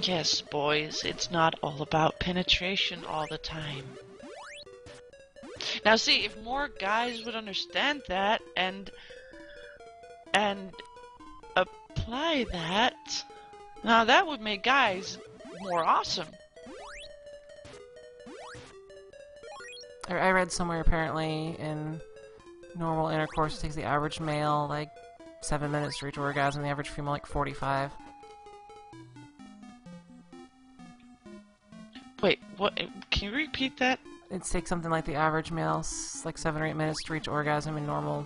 Yes, boys, it's not all about penetration all the time. Now see, if more guys would understand that and apply that, now that would make guys more awesome. I read somewhere apparently in normal intercourse it takes the average male like 7 minutes to reach orgasm, the average female like 45. Wait, what? Can you repeat that? It takes something like the average male like 7 or 8 minutes to reach orgasm in normal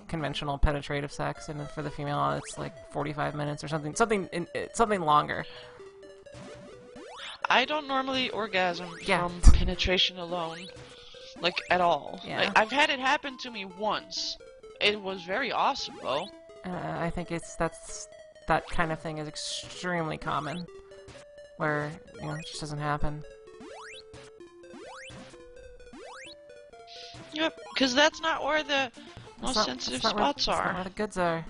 conventional penetrative sex, and for the female it's like 45 minutes or something longer. I don't normally orgasm Yeah. from penetration alone, like at all. Yeah. Like, I've had it happen to me once. It was very awesome, though. I think that kind of thing is extremely common, where it just doesn't happen. Yep, because that's not where the most sensitive spots That's not are. where the goods are.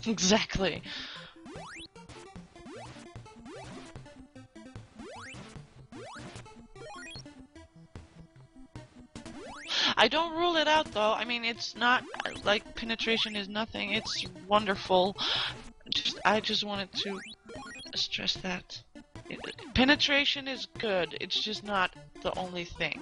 Exactly. I don't rule it out, though. I mean, it's not like penetration is nothing. It's wonderful. I just wanted to stress that. Penetration is good. It's just not the only thing.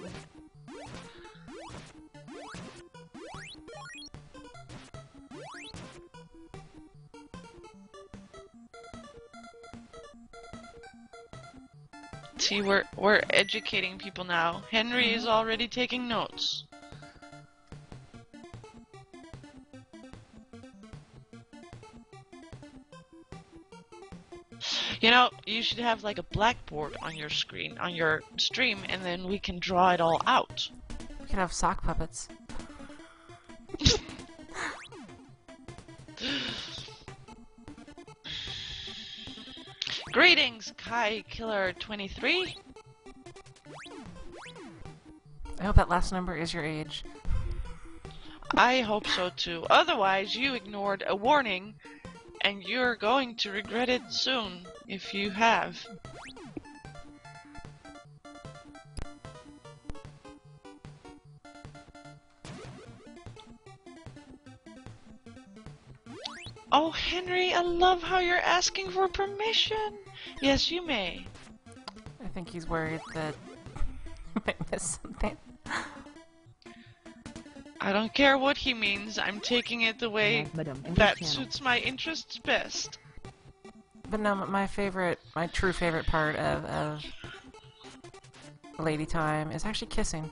See, we're educating people now. Henry is already taking notes. You know, you should have like a blackboard on your screen, on your stream, and then we can draw it all out. We could have sock puppets. Greetings, Kai Killer 23. I hope that last number is your age. I hope so too. Otherwise, you ignored a warning, and you're going to regret it soon, if you have. Oh, Henry, I love how you're asking for permission. Yes, you may. I think he's worried that I might miss something. I don't care what he means. I'm taking it the way that suits my interests best. But no, my true favorite part of Lady Time is actually kissing.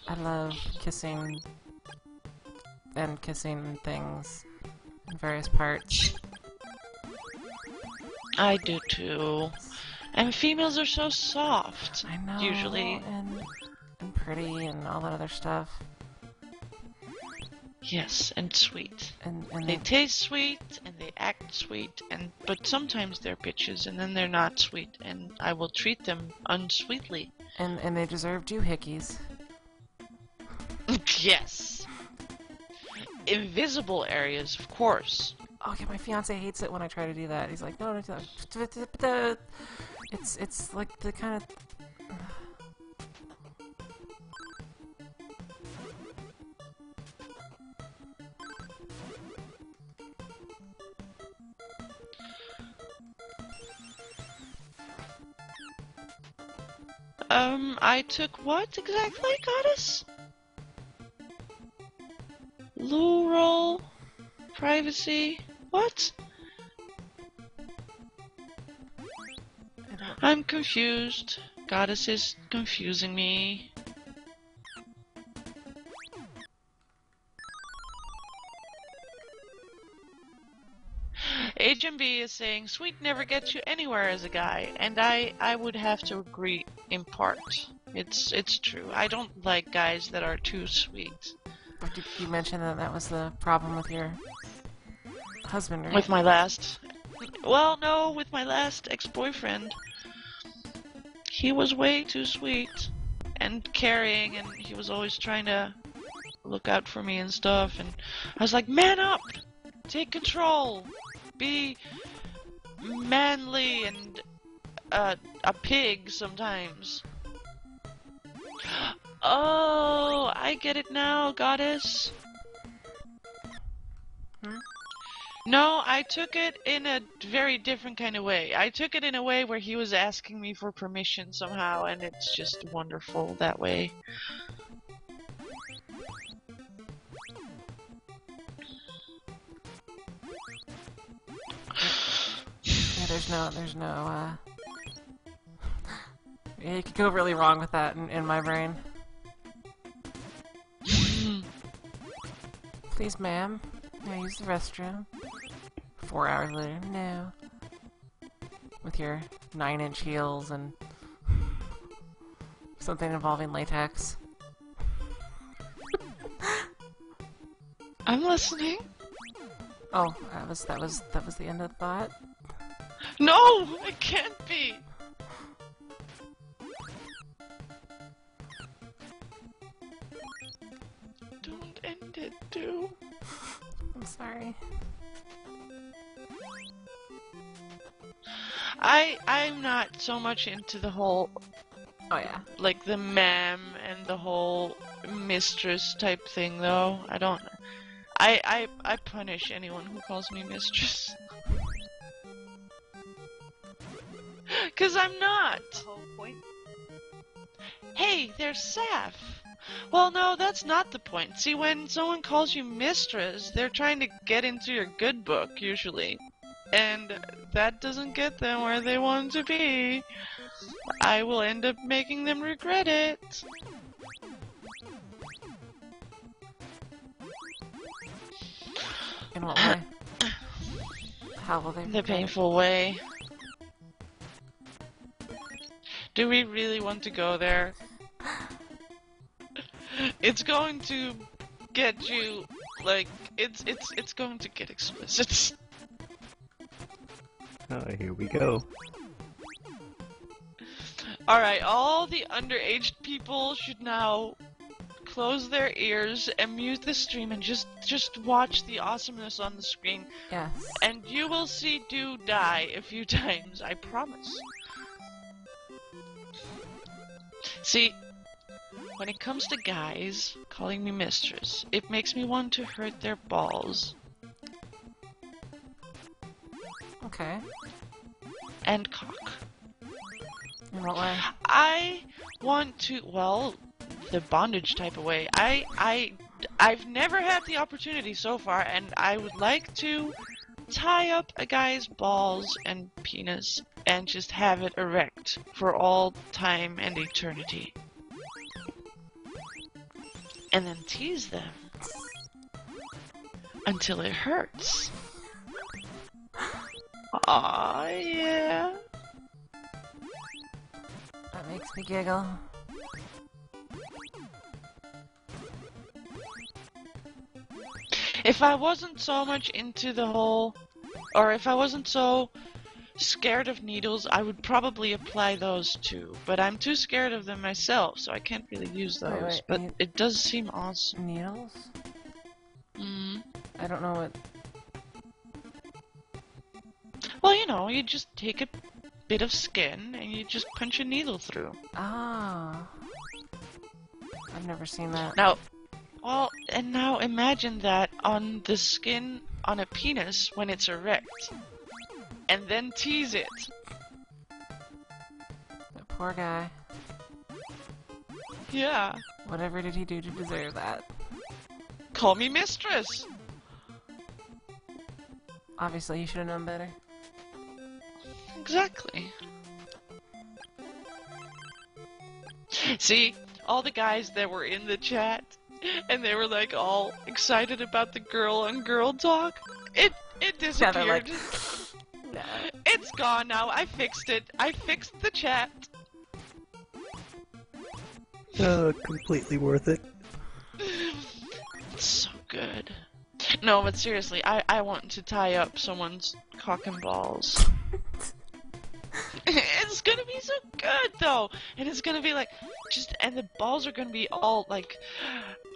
I love kissing and kissing things in various parts. I do too. And females are so soft. I know, usually. and pretty and all that other stuff. Yes, and sweet. And They taste sweet and they act sweet, but sometimes they're bitches and then they're not sweet, and I will treat them unsweetly. and they deserve doohickeys. Yes. Invisible areas, of course. Oh yeah, my fiance hates it when I try to do that. He's like, no, no. It's like the kind of. I took what exactly, Goddess? Loo roll? Privacy? What? I'm confused. Goddess is confusing me. HMB is saying sweet never gets you anywhere as a guy, and I would have to agree in part. It's true. I don't like guys that are too sweet. But you mentioned that was the problem with your husband, right? With my last... Well, no, with my last ex-boyfriend. He was way too sweet and caring, and he was always trying to look out for me and stuff, and I was like, man up! Take control! Be manly and a pig sometimes. Oh, I get it now, goddess. Hmm? No, I took it in a very different kind of way. I took it in a way where he was asking me for permission somehow, and it's just wonderful that way. Yeah, there's no, yeah, you could go really wrong with that in my brain. Please, ma'am. May I use the restroom? 4 hours later, no. With your 9-inch heels and something involving latex. I'm listening. Oh, that was the end of that. No, it can't be. Don't end it, dude. I'm sorry. I'm not so much into the whole, Oh yeah. like, the ma'am and the whole mistress type thing, though. I punish anyone who calls me mistress. 'Cause I'm not. The whole point. Hey, there's Saf. Well, no, that's not the point. See, when someone calls you mistress, they're trying to get into your good book, usually. And that doesn't get them where they want to be. I will end up making them regret it. In what way? How will they? The painful way. Do we really want to go there? It's going to get you, like, it's going to get explicit. Oh, here we go. Alright, all the underage people should now close their ears and mute the stream and just watch the awesomeness on the screen. Yes. And you will see Do die a few times, I promise. See, when it comes to guys calling me mistress, it makes me want to hurt their balls. Okay. And cock. In what way? I want to, well, the bondage type of way. I've never had the opportunity so far, and I would like to tie up a guy's balls and penis and just have it erect for all time and eternity. And then tease them until it hurts. Aw, yeah. That makes me giggle. If I wasn't so much into the whole, or if I wasn't so scared of needles, I would probably apply those too. But I'm too scared of them myself, so I can't really use those. Wait, but it does seem awesome. Needles? Mm. I don't know what. Well, you know, you just take a bit of skin and you just punch a needle through. Ah. I've never seen that. Now, well, and now imagine that on the skin on a penis when it's erect. And then tease it. That poor guy. Yeah. Whatever did he do to deserve that? Call me mistress. Obviously, he should have known better. Exactly. See, all the guys that were in the chat, and they were like all excited about the girl on girl talk, it disappeared. Yeah, they're like, nah. It's gone now. I fixed it. I fixed the chat. Completely worth it. It's so good. No, but seriously, I want to tie up someone's cock and balls. It's gonna be so good though, and it's gonna be like and the balls are gonna be all like,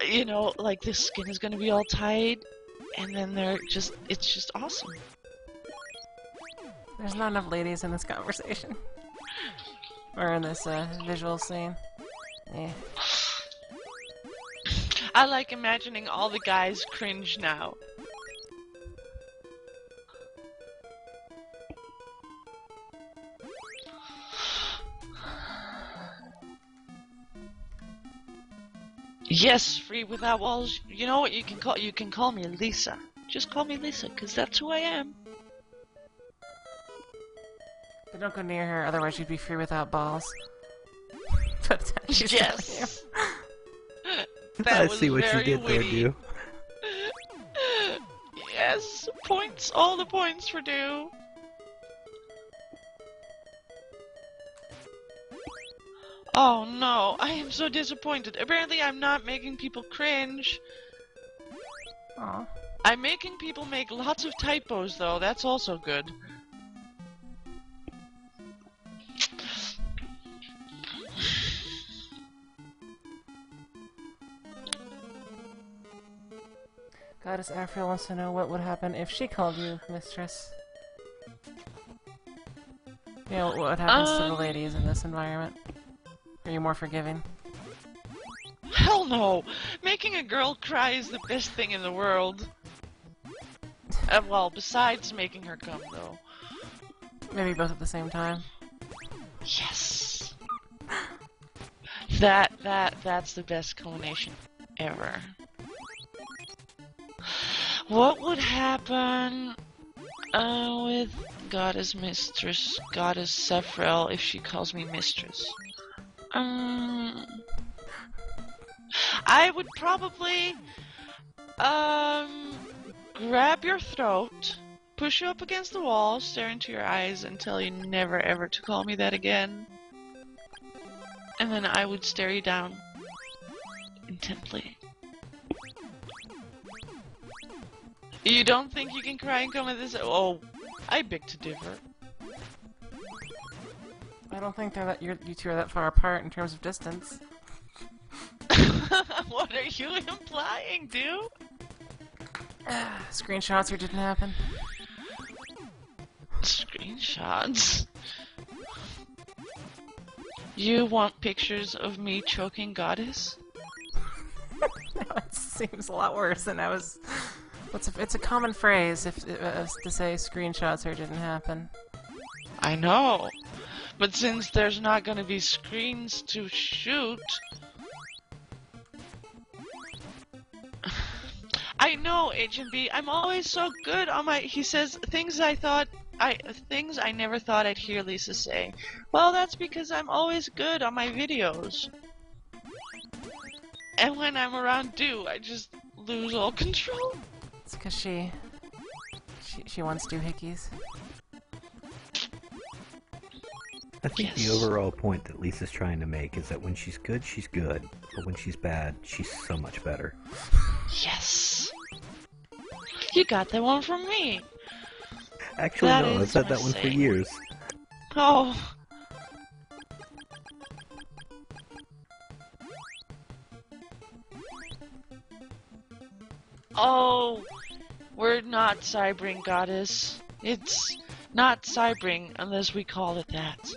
you know, like the skin is gonna be all tight, and then it's just awesome. There's not enough ladies in this conversation. Or in this visual scene. Yeah. I like imagining all the guys cringe now. Yes, free without walls. You know what you can call? You can call me Lisa. Just call me Lisa, cause that's who I am. But don't go near her, otherwise you'd be free without balls. But she's Yes. That I was see what you very did there, witty. Du. Yes, points. All the points for Du. Oh no, I am so disappointed. Apparently I'm not making people cringe. Aw. I'm making people make lots of typos though, that's also good. Goddess Aphriel wants to know what would happen if she called you mistress. You know, what happens to the ladies in this environment? Are you more forgiving? Hell no! Making a girl cry is the best thing in the world. Well, besides making her come though. Maybe both at the same time. Yes! That's the best culmination ever. What would happen with Goddess Mistress, Goddess Sephrel, if she calls me Mistress? I would probably grab your throat, push you up against the wall, stare into your eyes, and tell you never ever to call me that again. And then I would stare you down intently. You don't think you can cry and come at this? Oh, I beg to differ. I don't think they're you two are that far apart in terms of distance. What are you implying, dude? Screenshots or didn't happen. Screenshots? You want pictures of me choking Goddess? Now it seems a lot worse than I was. It's a common phrase if to say screenshots or didn't happen. I know, but since there's not going to be screens to shoot, I know HMB. I'm always so good on my. He says things I never thought I'd hear Lisa say. Well, that's because I'm always good on my videos, and when I'm around Du, I just lose all control. It's because she wants doohickeys. I think the overall point that Lisa's trying to make is that when she's good, but when she's bad, she's so much better. Yes, you got that one from me. Actually, That no, I've is said my that one for saying. years. Oh. Oh, we're not Cybring, Goddess. It's not Cybring unless we call it that.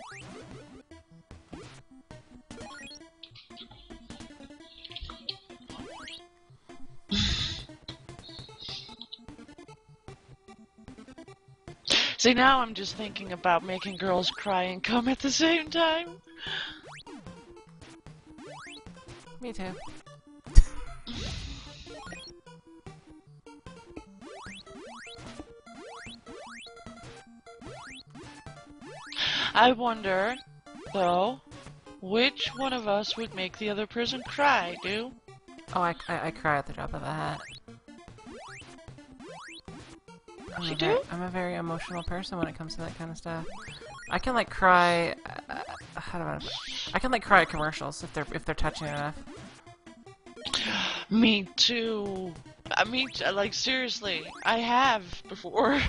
See, now I'm just thinking about making girls cry and come at the same time. Me too. I wonder, though, which one of us would make the other person cry, Du? Oh, I cry at the drop of a hat. You do? I'm a very emotional person when it comes to that kind of stuff. I can like cry. How do I can like cry at commercials if they're touching enough. Me too. Like seriously, I have before.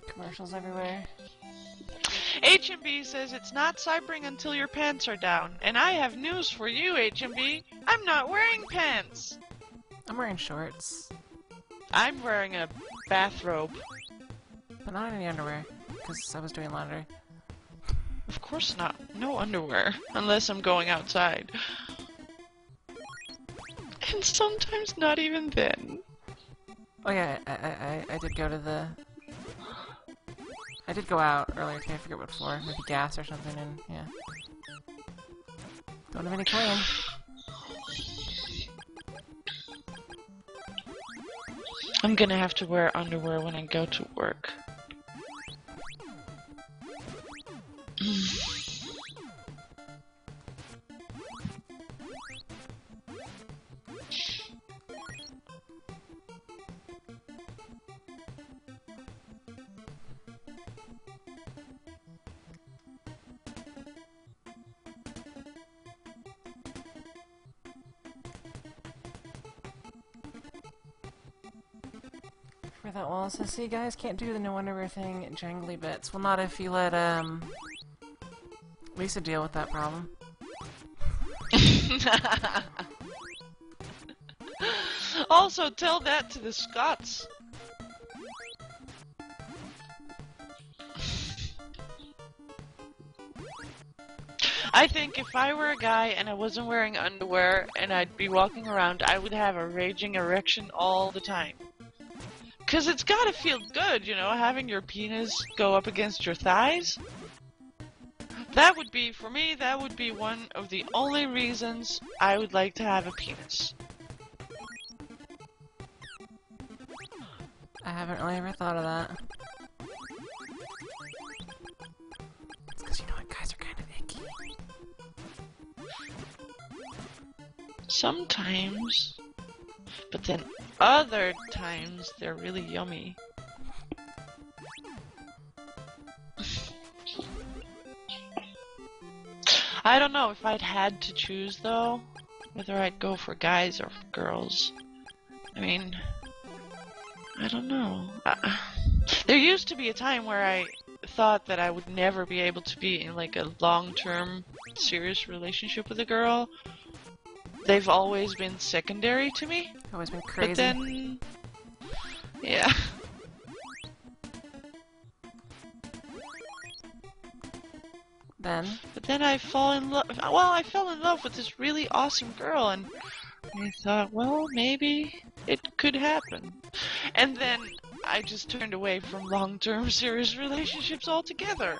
Commercials everywhere. HMB says it's not Cybring until your pants are down. And I have news for you, HMB. I'm not wearing pants. I'm wearing shorts. I'm wearing a bathrobe. But not any underwear, because I was doing laundry. Of course not. No underwear. Unless I'm going outside. And sometimes not even then. Oh yeah, I did go to the... I did go out earlier today, I forget what for. Maybe gas or something, and yeah. Don't have any clean. I'm gonna have to wear underwear when I go to work. For that wall says, see guys, can't do the no underwear thing, jangly bits. Well, not if you let, Lisa deal with that problem. Also, tell that to the Scots. I think if I were a guy and I wasn't wearing underwear and I'd be walking around, I would have a raging erection all the time. 'Cause it's gotta feel good, you know, having your penis go up against your thighs. That would be, for me, that would be one of the only reasons I would like to have a penis. I haven't really ever thought of that. It's because you know what, guys are kind of icky. Sometimes. But then other times, they're really yummy. I don't know if I'd had to choose, though, whether I'd go for guys or for girls. I mean, I don't know. There used to be a time where I thought that I would never be able to be in, like, a long-term, serious relationship with a girl. They've always been secondary to me. Always been crazy. But then... yeah. But then I fall in love. Well, I fell in love with this really awesome girl, and I thought, well, maybe it could happen. And then I just turned away from long-term serious relationships altogether.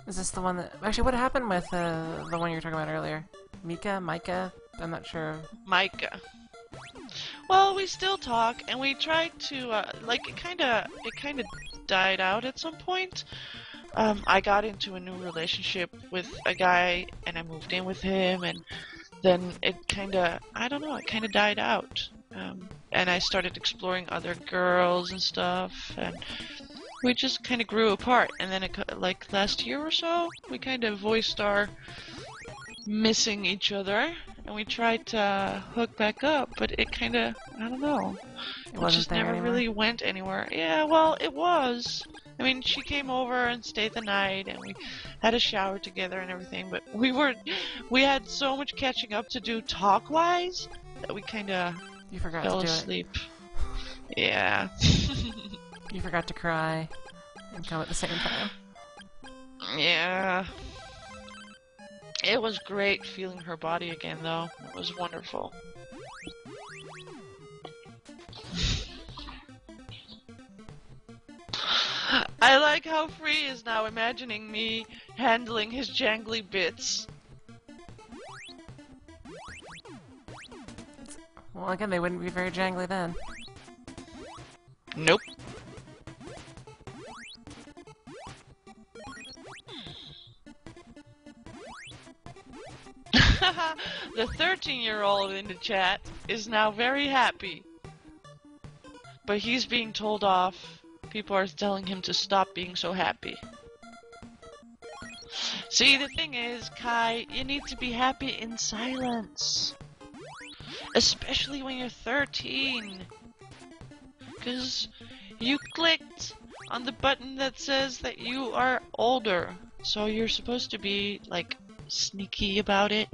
Is this the one that... Actually, what happened with the one you were talking about earlier? Micah? I'm not sure. Micah. Well, we still talk, and we tried to, like, it kinda died out at some point. I got into a new relationship with a guy, and I moved in with him, and then it kinda, I don't know, it kinda died out. And I started exploring other girls and stuff, and we just kinda grew apart. And then, like, last year or so, we kinda voiced our missing each other, and we tried to hook back up, but it kinda, I don't know. It just never really went anywhere. Yeah, well, it was. I mean, she came over and stayed the night, and we had a shower together and everything, but we had so much catching up to do talk-wise that we kinda fell asleep. Yeah. You forgot to cry and come at the same time. Yeah. It was great feeling her body again, though. It was wonderful. I like how Free is now imagining me handling his jangly bits. Well, again, they wouldn't be very jangly then. Nope. The 13-year-old in the chat is now very happy. But he's being told off. People are telling him to stop being so happy. See, the thing is, Kai, you need to be happy in silence. Especially when you're 13. Because you clicked on the button that says that you are older. So you're supposed to be, like, sneaky about it.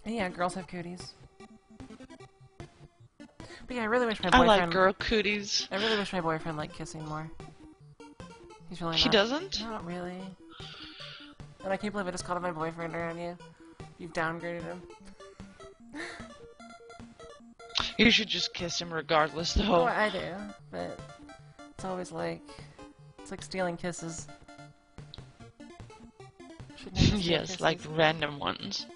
Yeah, girls have cooties. But yeah, I really wish my I boyfriend... like girl cooties. I really wish my boyfriend liked kissing more. He's really not. He doesn't? Not really. And I can't believe I just called him my boyfriend around you. You've downgraded him. You should just kiss him regardless, Oh, though. I do, but it's always like... It's like stealing kisses. Should never steal Yes, kisses. like random ones.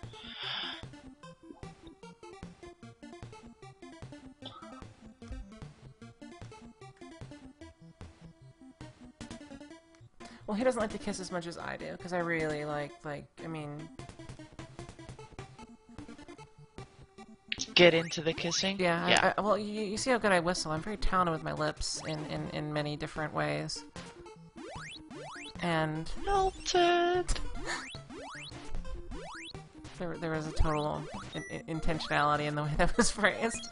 Well, he doesn't like to kiss as much as I do, because I really like, I mean... Get into the kissing? Yeah, well, you see how good I whistle. I'm very talented with my lips in many different ways. And... Melted! There was a total intentionality in the way that was phrased.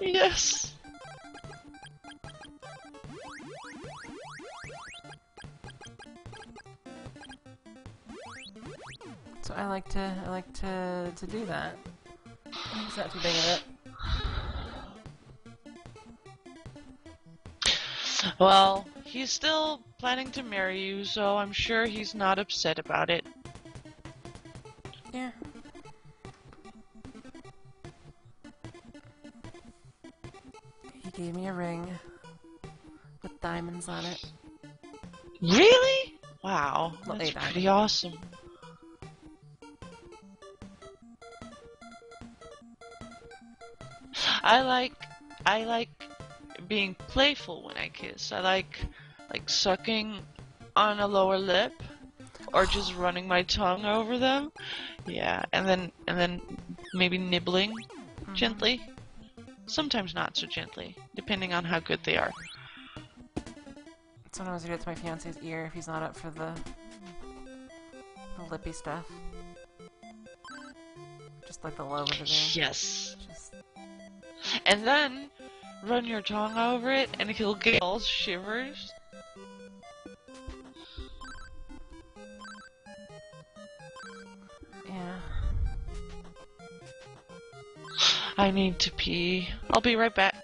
Yes! So I like to do that. It's not too big of it. Well, he's still planning to marry you, so I'm sure he's not upset about it. Yeah. He gave me a ring with diamonds on it. Really? Wow, Well, that's 8 diamonds. pretty awesome. I like being playful when I kiss. I like sucking on a lower lip or just running my tongue over them. Yeah, and then maybe nibbling gently. Sometimes not so gently, depending on how good they are. Sometimes I do it to my fiance's ear if he's not up for the lippy stuff. Just like the lobe of his ear. Yes. Just... And then run your tongue over it and he'll get all shivers. Yeah. I need to pee. I'll be right back.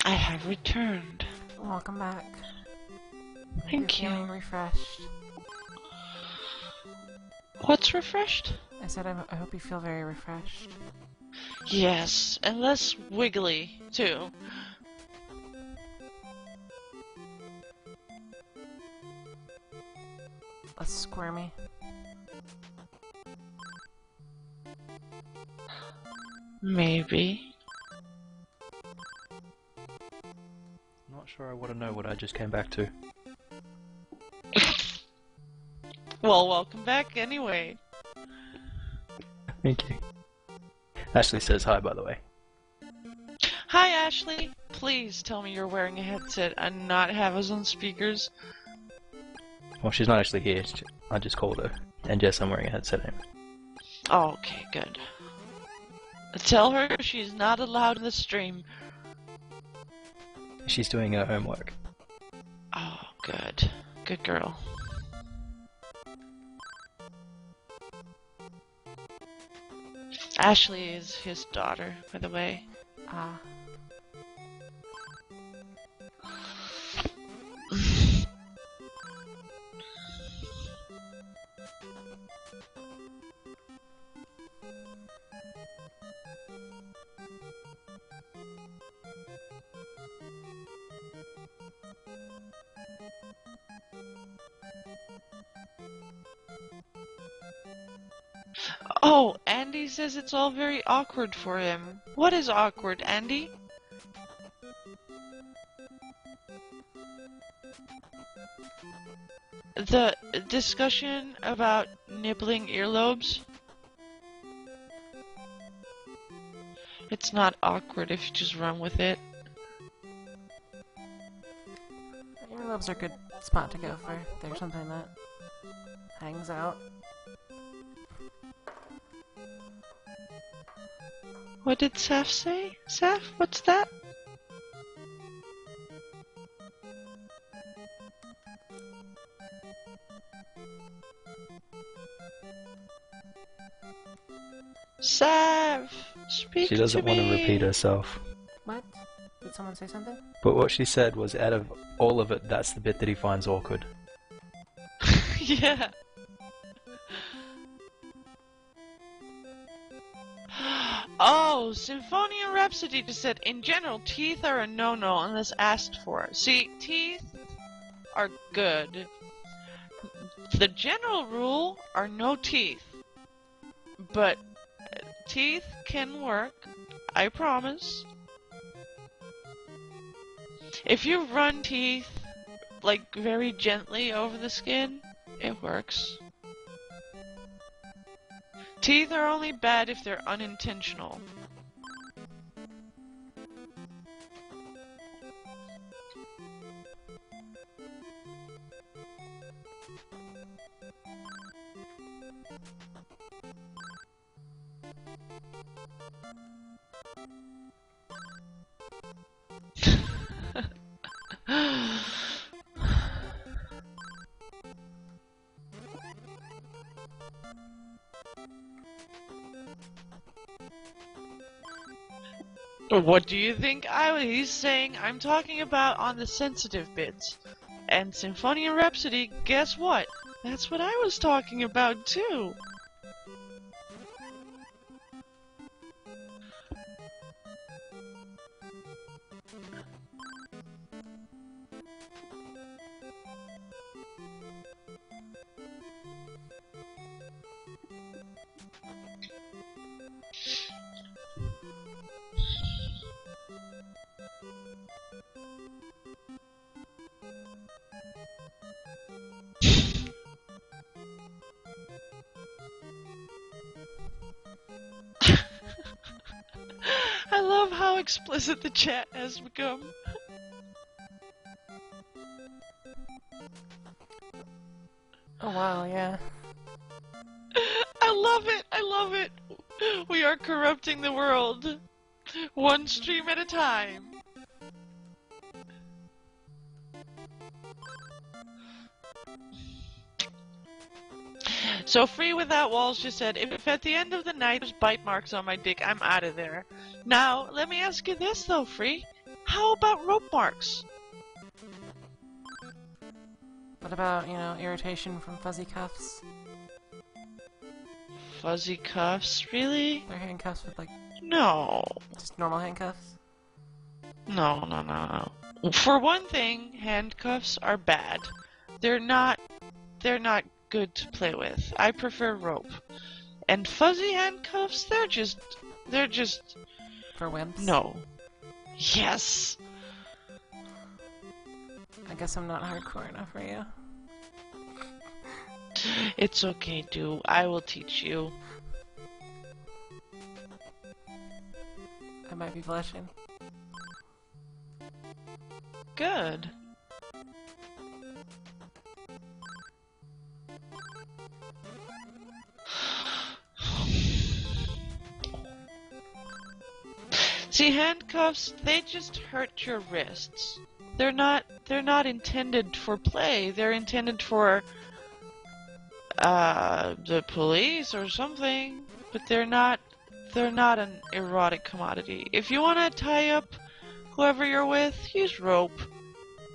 I have returned. Welcome back. Thank You're you. feeling refreshed. What's refreshed? I said I hope you feel very refreshed. Yes, and less wiggly, too. Less squirmy. Maybe. Not sure I want to know what I just came back to. Well, welcome back anyway. Thank you. Ashley says hi, by the way. Hi, Ashley. Please tell me you're wearing a headset and not have us on speakers. Well, she's not actually here. I just called her. And yes, I'm wearing a headset now. Oh, okay, good. Tell her she's not allowed in the stream. She's doing her homework. Oh, good. Good girl. Ashley is his daughter, by the way. Ah. Oh, Andy says it's all very awkward for him. What is awkward, Andy? The discussion about nibbling earlobes? It's not awkward if you just run with it. Earlobes are a good spot to go for. There's something that hangs out. What did Saf say? Saf, what's that? Saf, speak She doesn't to want to me. repeat herself. What? Did someone say something? But what she said was, out of all of it, that's the bit that he finds awkward. Yeah. Oh, Symphonia Rhapsody just said, in general, teeth are a no-no unless asked for. See, teeth are good. The general rule are no teeth. But teeth can work, I promise. If you run teeth, like, very gently over the skin, it works. Teeth are only bad if they're unintentional. What do you think he's saying? I'm talking about on the sensitive bits. And Symphonia Rhapsody, guess what? That's what I was talking about too. I love how explicit the chat has become. Oh wow, yeah. I love it! I love it! We are corrupting the world. One stream at a time. So Free Without Walls just said, if at the end of the night there's bite marks on my dick, I'm out of there. Now, let me ask you this though, Free. How about rope marks? What about, you know, irritation from fuzzy cuffs? Fuzzy cuffs? Really? They're handcuffs with, like, No. just normal handcuffs? No, no, no, no. For one thing, handcuffs are bad. They're not good to play with. I prefer rope. And fuzzy handcuffs, they're just For wimps? no. Yes. I guess I'm not hardcore enough for you. It's okay, Do. I will teach you. I might be blushing. Good. See, handcuffs, they just hurt your wrists. They're not intended for play. They're intended for the police or something, but they're not an erotic commodity. If you want to tie up whoever you're with, use rope.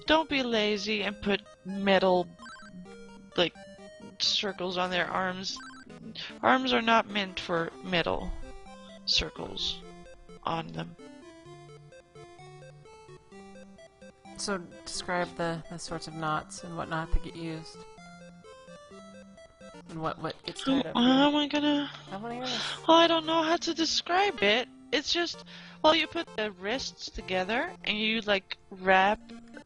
Don't be lazy and put metal, like, circles on their arms. Arms are not meant for metal circles. on them. So describe the sorts of knots and whatnot that get used. And what gets tied up. How am I gonna... I wanna hear this. Well, I don't know how to describe it. It's just, well, you put the wrists together and you like wrap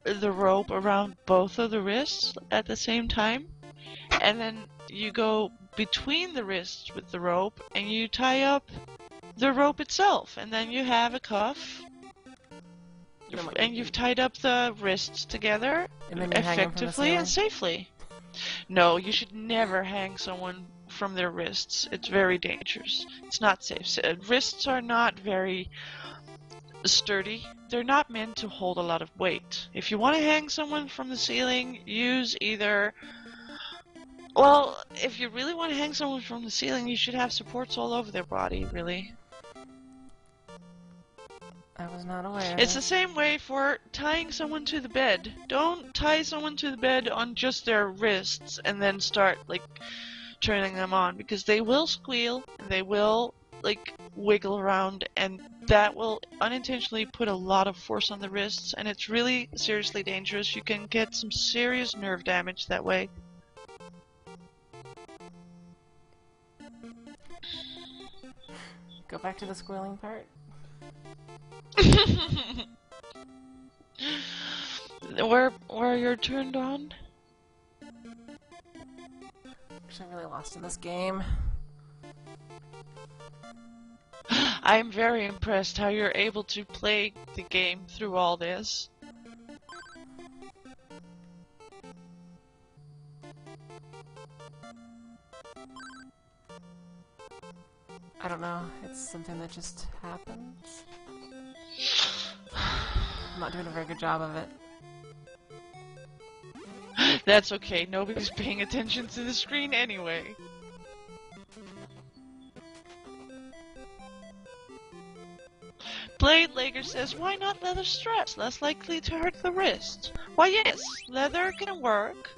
the rope around both of the wrists at the same time, and then you go between the wrists with the rope and you tie up the rope itself, and then you have a cuff, and you've tied up the wrists together And then you hang 'em from the effectively and ceiling? safely. No, you should never hang someone from their wrists. It's very dangerous. It's not safe. Wrists are not very sturdy. They're not meant to hold a lot of weight. If you want to hang someone from the ceiling, use either... Well, if you really want to hang someone from the ceiling, you should have supports all over their body, really. I was not aware. It's the same way for tying someone to the bed. Don't tie someone to the bed on just their wrists and then start, like, turning them on, because they will squeal, and they will, like, wiggle around, and that will unintentionally put a lot of force on the wrists, and it's really seriously dangerous. You can get some serious nerve damage that way. Go back to the squealing part. Where you're turned on? Actually, I'm really lost in this game. I'm very impressed how you're able to play the game through all this. I don't know. It's something that just happens. I'm not doing a very good job of it. That's okay, nobody's paying attention to the screen anyway. Blade Lager says, why not leather straps? Less likely to hurt the wrist. Why yes, leather can work.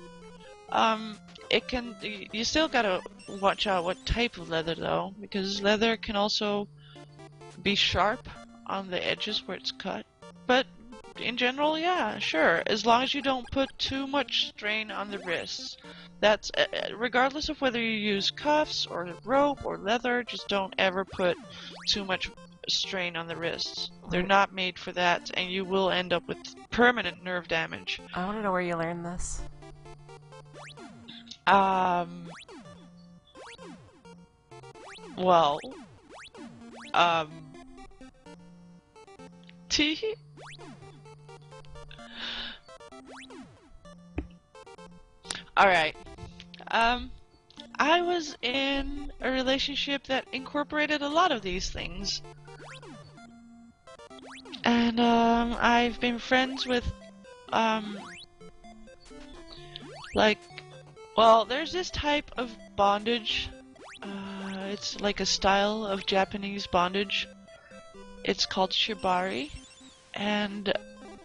It can, you still gotta watch out what type of leather though, because leather can also be sharp on the edges where it's cut. But in general, yeah, sure, as long as you don't put too much strain on the wrists. That's, regardless of whether you use cuffs or rope or leather, just don't ever put too much strain on the wrists. They're not made for that, and you will end up with permanent nerve damage. I want to know where you learned this. Well, Tee? Alright. I was in a relationship that incorporated a lot of these things. And, I've been friends with, like, well, there's this type of bondage. It's like a style of Japanese bondage. It's called shibari. And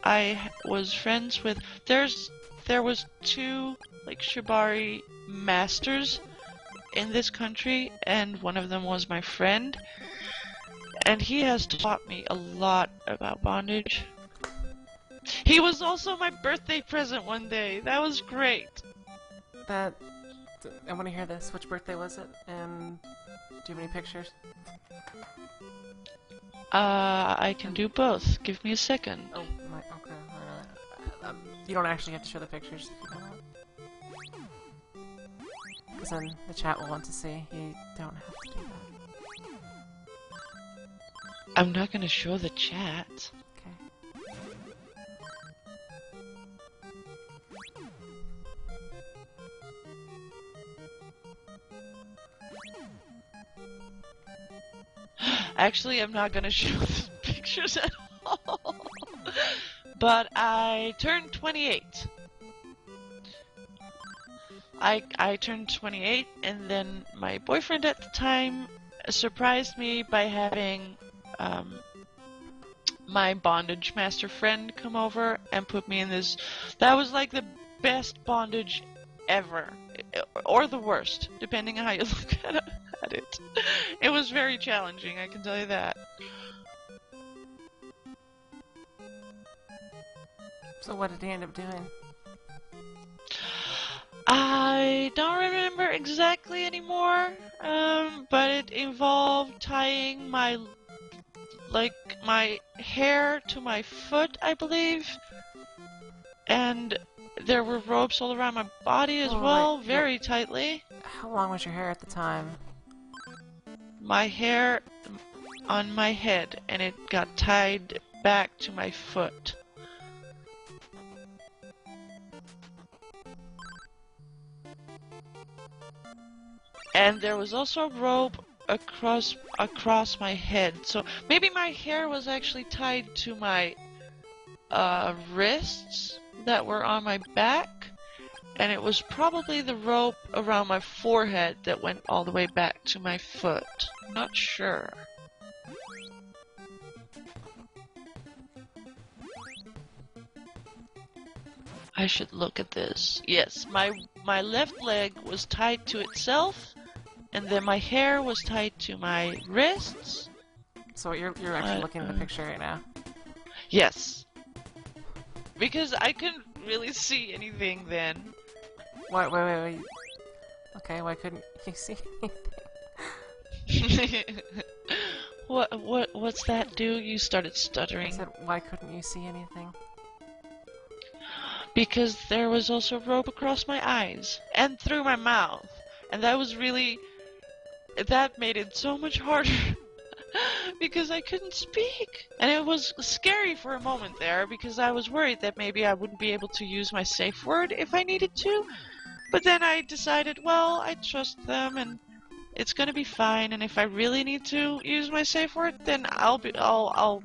I was friends with, there was two, like, shibari masters in this country, and one of them was my friend. And he has taught me a lot about bondage. He was also my birthday present one day. That was great. I want to hear this. Which birthday was it? And do you have any pictures? I can do both. Give me a second. Oh, okay. You don't actually have to show the pictures if you don't want. Because then the chat will want to see. You don't have to do that. I'm not gonna show the chat. Okay. Actually, I'm not gonna show the pictures at all. But I turned 28. I turned 28, and then my boyfriend at the time surprised me by having my bondage master friend come over and put me in this. That was like the best bondage ever, or the worst, depending on how you look at it. It was very challenging, I can tell you that. So what did he end up doing? I don't remember exactly anymore, but it involved tying my hair to my foot, I believe, and there were ropes all around my body as Oh, well, wait, very tightly. How long was your hair at the time? My hair on my head, and it got tied back to my foot. And there was also a rope across my head. So maybe my hair was actually tied to my wrists that were on my back, and it was probably the rope around my forehead that went all the way back to my foot. I'm not sure. I should look at this. Yes, my left leg was tied to itself, and then my hair was tied to my wrists. So you're actually looking at the picture right now. Yes. Because I couldn't really see anything then. Wait. Okay, why couldn't you see anything? What's that do? You started I stuttering. said, why couldn't you see anything? Because there was also rope across my eyes and through my mouth. And that made it so much harder because I couldn't speak. And it was scary for a moment there because I was worried that maybe I wouldn't be able to use my safe word if I needed to. But then I decided, well, I trust them and it's gonna be fine. And if I really need to use my safe word, then I'll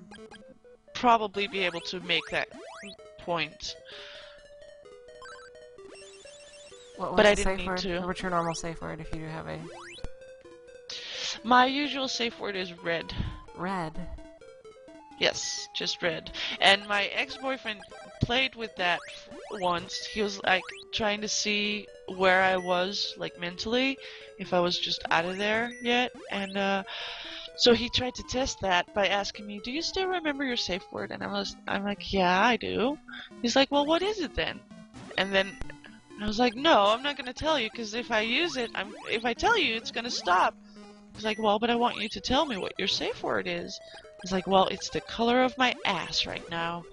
probably be able to make that point. But I didn't need to. What's your normal safe word if you have a... My usual safe word is red. Red? Yes, just red. And my ex-boyfriend played with that once. He was like trying to see where I was, like mentally, if I was just out of there yet. And so he tried to test that by asking me, "Do you still remember your safe word?" And I'm like, "Yeah, I do." He's like, "Well, what is it then?" And then I was like, "No, I'm not gonna tell you, because if I use it, if I tell you, it's gonna stop." He's like, "Well, but I want you to tell me what your safe word is." He's like, "Well, it's the color of my ass right now."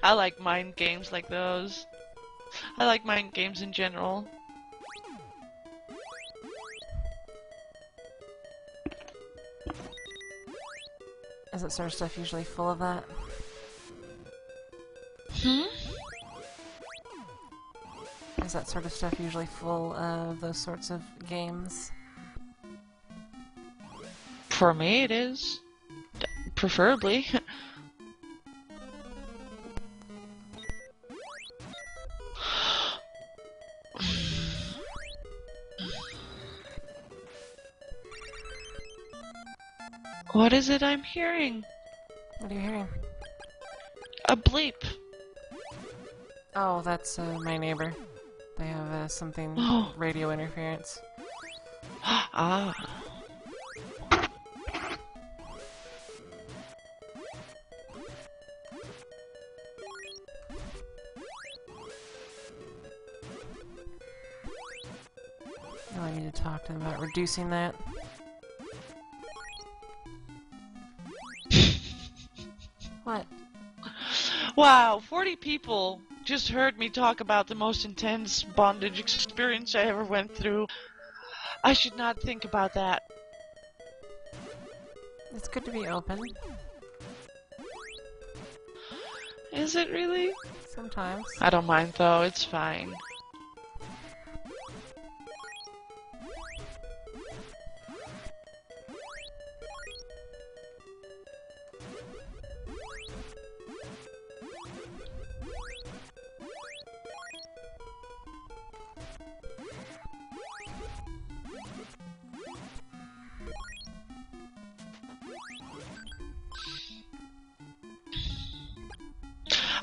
I like mind games like those. I like mind games in general. Is that sort of stuff usually full of that? Is that sort of stuff usually full of those sorts of games? For me, it is. Preferably. What is it I'm hearing? What are you hearing? A bleep. Oh, that's my neighbor. They have something radio interference. Ah. Oh, I need to talk to them about reducing that. What? Wow, 40 people just heard me talk about the most intense bondage experience I ever went through. I should not think about that. It's good to be open. Is it really? Sometimes. I don't mind though, it's fine.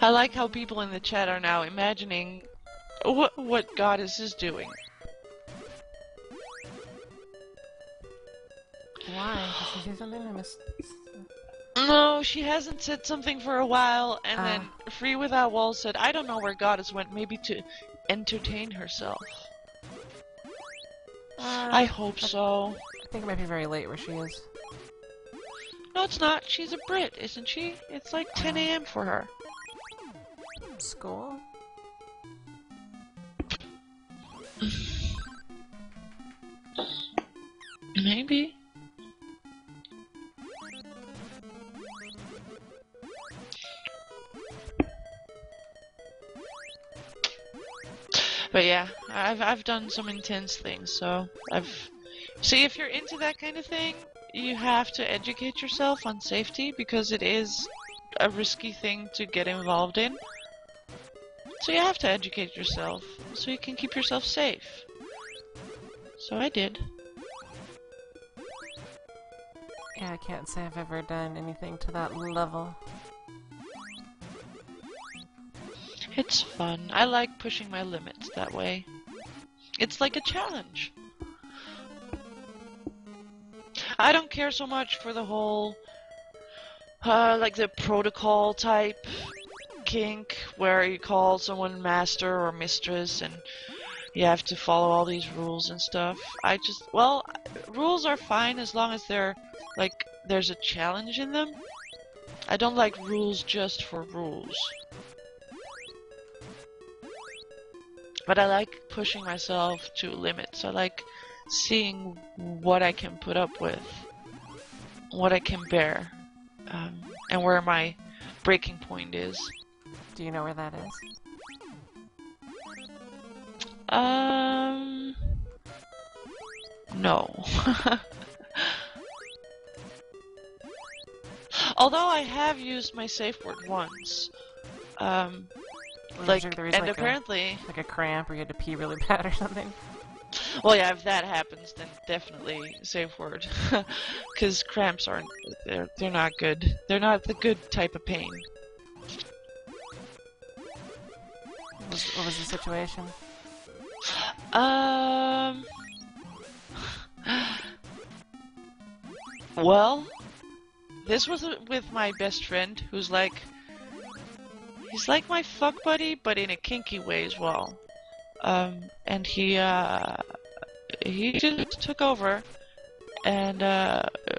I like how people in the chat are now imagining what Goddess is doing. Why? Did she say something? I missed. No, she hasn't said something for a while, and then Free Without Walls said, I don't know where Goddess went, maybe to entertain herself. I hope so. I think it might be very late where she is. No, it's not. She's a Brit, isn't she? It's like 10 a.m. for her. School? Maybe. But yeah, I've done some intense things, so see, if you're into that kind of thing, you have to educate yourself on safety because it is a risky thing to get involved in. So you have to educate yourself so you can keep yourself safe. So I did. Yeah, I can't say I've ever done anything to that level. It's fun. I like pushing my limits that way. It's like a challenge. I don't care so much for the whole, like the protocol type kink where you call someone master or mistress and you have to follow all these rules and stuff. Well, rules are fine as long as they're, like, there's a challenge in them. I don't like rules just for rules. But I like pushing myself to limits. I like seeing what I can put up with, what I can bear, and where my breaking point is. Do you know where that is? No. Although I have used my safe word once. Like, and apparently... like a cramp or you had to pee really bad or something? Well, yeah, if that happens, then definitely safe word. Because cramps aren't... They're not good. They're not the good type of pain. What was the situation? Well, this was with my best friend, who's like... He's like my fuck buddy, but in a kinky way as well. And he just took over, and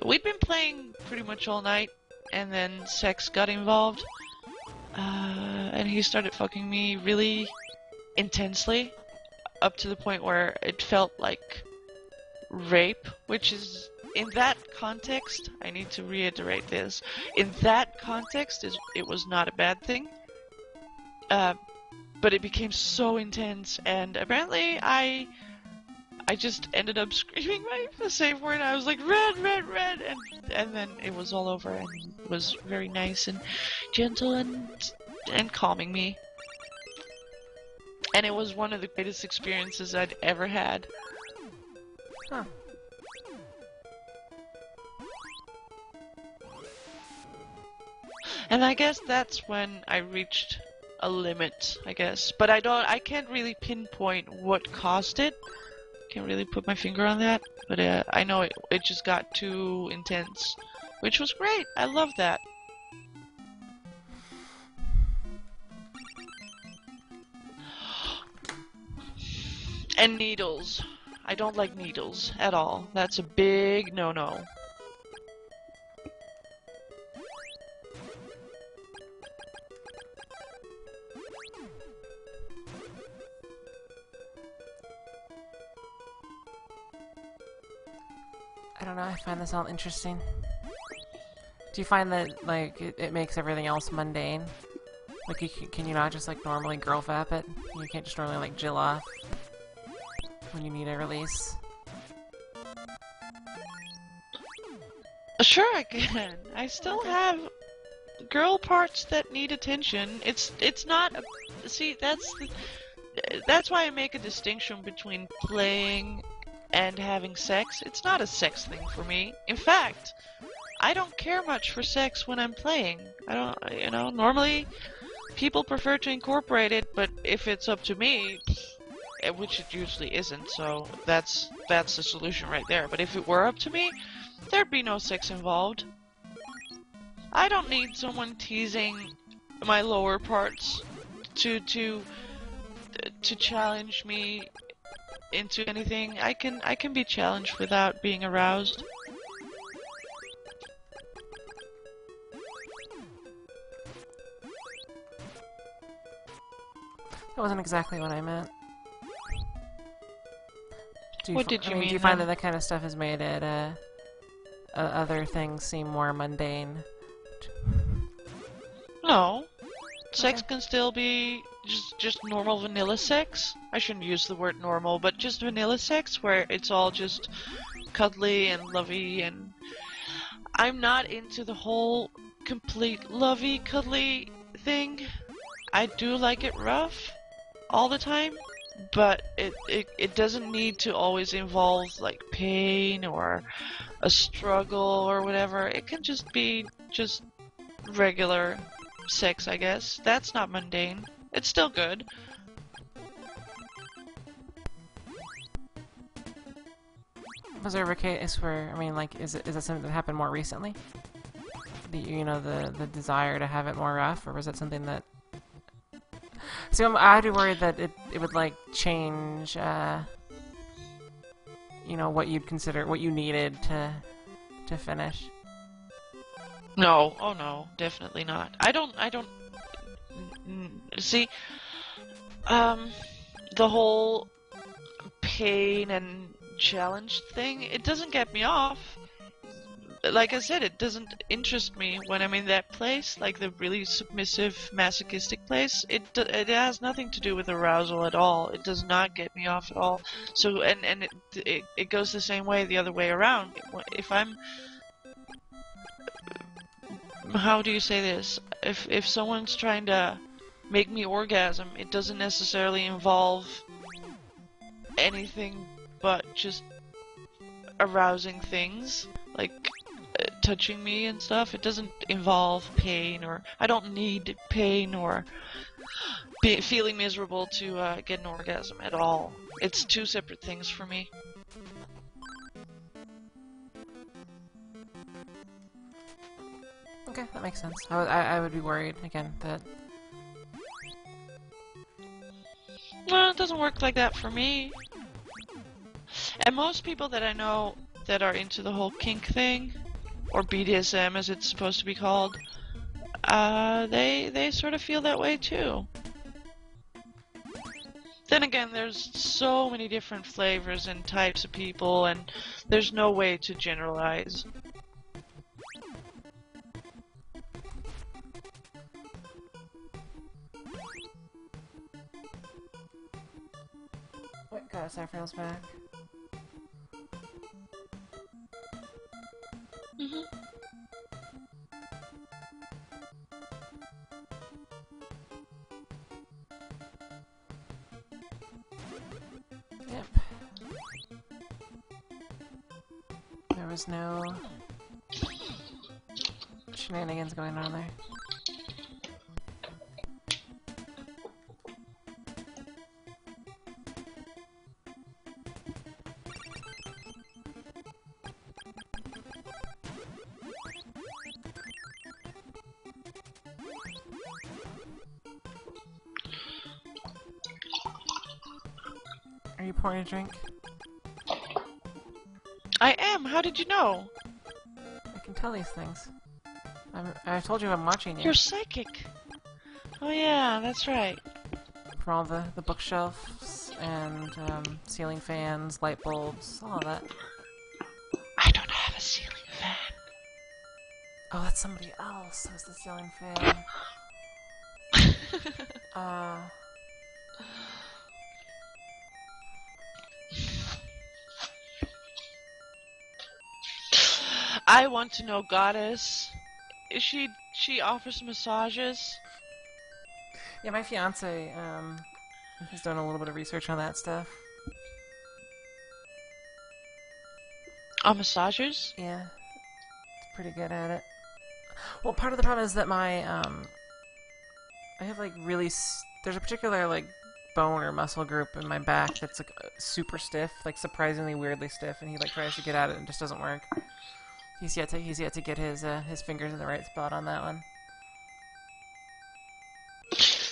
we'd been playing pretty much all night, and then sex got involved, and he started fucking me really intensely, up to the point where it felt like rape, which is, in that context, I need to reiterate this, in that context, it was not a bad thing. But it became so intense, and apparently I just ended up screaming my safe word. I was like, red, red, red, and then it was all over, and it was very nice and gentle and calming me. And it was one of the greatest experiences I'd ever had. Huh. And I guess that's when I reached a limit, I guess. But I can't really pinpoint what caused it. Can't really put my finger on that. But I know it just got too intense. Which was great. I love that. And needles. I don't like needles at all. That's a big no-no. I don't know, I find this all interesting. Do you find that, like, it makes everything else mundane? Like, can you not just, like, normally girl fap it? You can't just normally, like, jill off when you need a release? Sure I can. I still have girl parts that need attention. It's not a... See, that's why I make a distinction between playing and having sex. It's not a sex thing for me. In fact, I don't care much for sex when I'm playing. I don't, you know, normally people prefer to incorporate it, but if it's up to me, which it usually isn't, so that's the solution right there. But if it were up to me, there'd be no sex involved. I don't need someone teasing my lower parts to challenge me into anything. I can be challenged without being aroused. That wasn't exactly what I meant. What did you mean? Do you find that that kind of stuff has made it, other things seem more mundane? No. Sex Okay. can still be just normal vanilla sex. I shouldn't use the word normal, but just vanilla sex where it's all just cuddly and lovey, and I'm not into the whole complete lovey cuddly thing. I do like it rough all the time, but it doesn't need to always involve like pain or a struggle or whatever. It can just be just regular sex, I guess. That's not mundane. It's still good. Was there ever a case where, I mean, like, is it something that happened more recently? The desire to have it more rough, or was it something that... See, I'd be worried that it would, like, change, what you'd consider, what you needed to finish. No, oh no, definitely not. I don't see, the whole pain and challenge thing, it doesn't get me off. Like I said, it doesn't interest me when I'm in that place, like the really submissive, masochistic place. It has nothing to do with arousal at all. It does not get me off at all. So, and it goes the same way the other way around. If I'm... How do you say this? If someone's trying to make me orgasm, it doesn't necessarily involve anything but just arousing things, like touching me and stuff. It doesn't involve pain, or I don't need pain or feeling miserable to get an orgasm at all. It's two separate things for me. Okay, that makes sense. I would be worried, again, that... No, it doesn't work like that for me. And most people that I know that are into the whole kink thing, or BDSM as it's supposed to be called, they sort of feel that way too. Then again, there's so many different flavors and types of people, and there's no way to generalize. Wait, got Saffron's back. Mhm. Yep. There was no shenanigans going on there. Are you pouring a drink? I am. How did you know? I can tell these things. I told you I'm watching you. You're psychic. Oh yeah, that's right. From all the bookshelves and ceiling fans, light bulbs, all of that. I don't have a ceiling fan. Oh, that's somebody else has the ceiling fan. I want to know, Goddess. She offers massages? Yeah, my fiance has done a little bit of research on that stuff. On massages? Yeah, it's pretty good at it. Well, part of the problem is that my I have like really there's a particular like bone or muscle group in my back that's like super stiff, like surprisingly weirdly stiff, and he like tries to get at it and it just doesn't work. He's yet to get his fingers in the right spot on that one.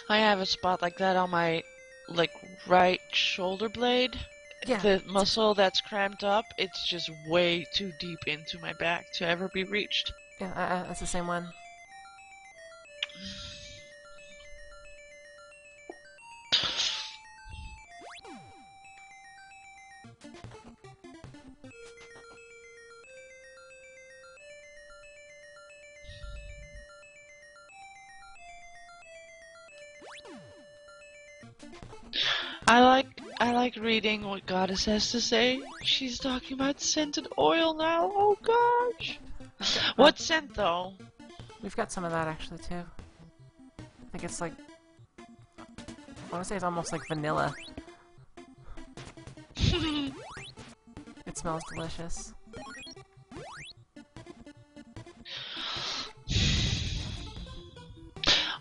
I have a spot like that on my, like, right shoulder blade. Yeah. The muscle that's cramped up, it's just way too deep into my back to ever be reached. Yeah, that's the same one. I like reading what Goddess has to say. She's talking about scented oil now. Oh gosh. What scent though? We've got some of that actually too. I think it's like, I want to say it's almost like vanilla. It smells delicious.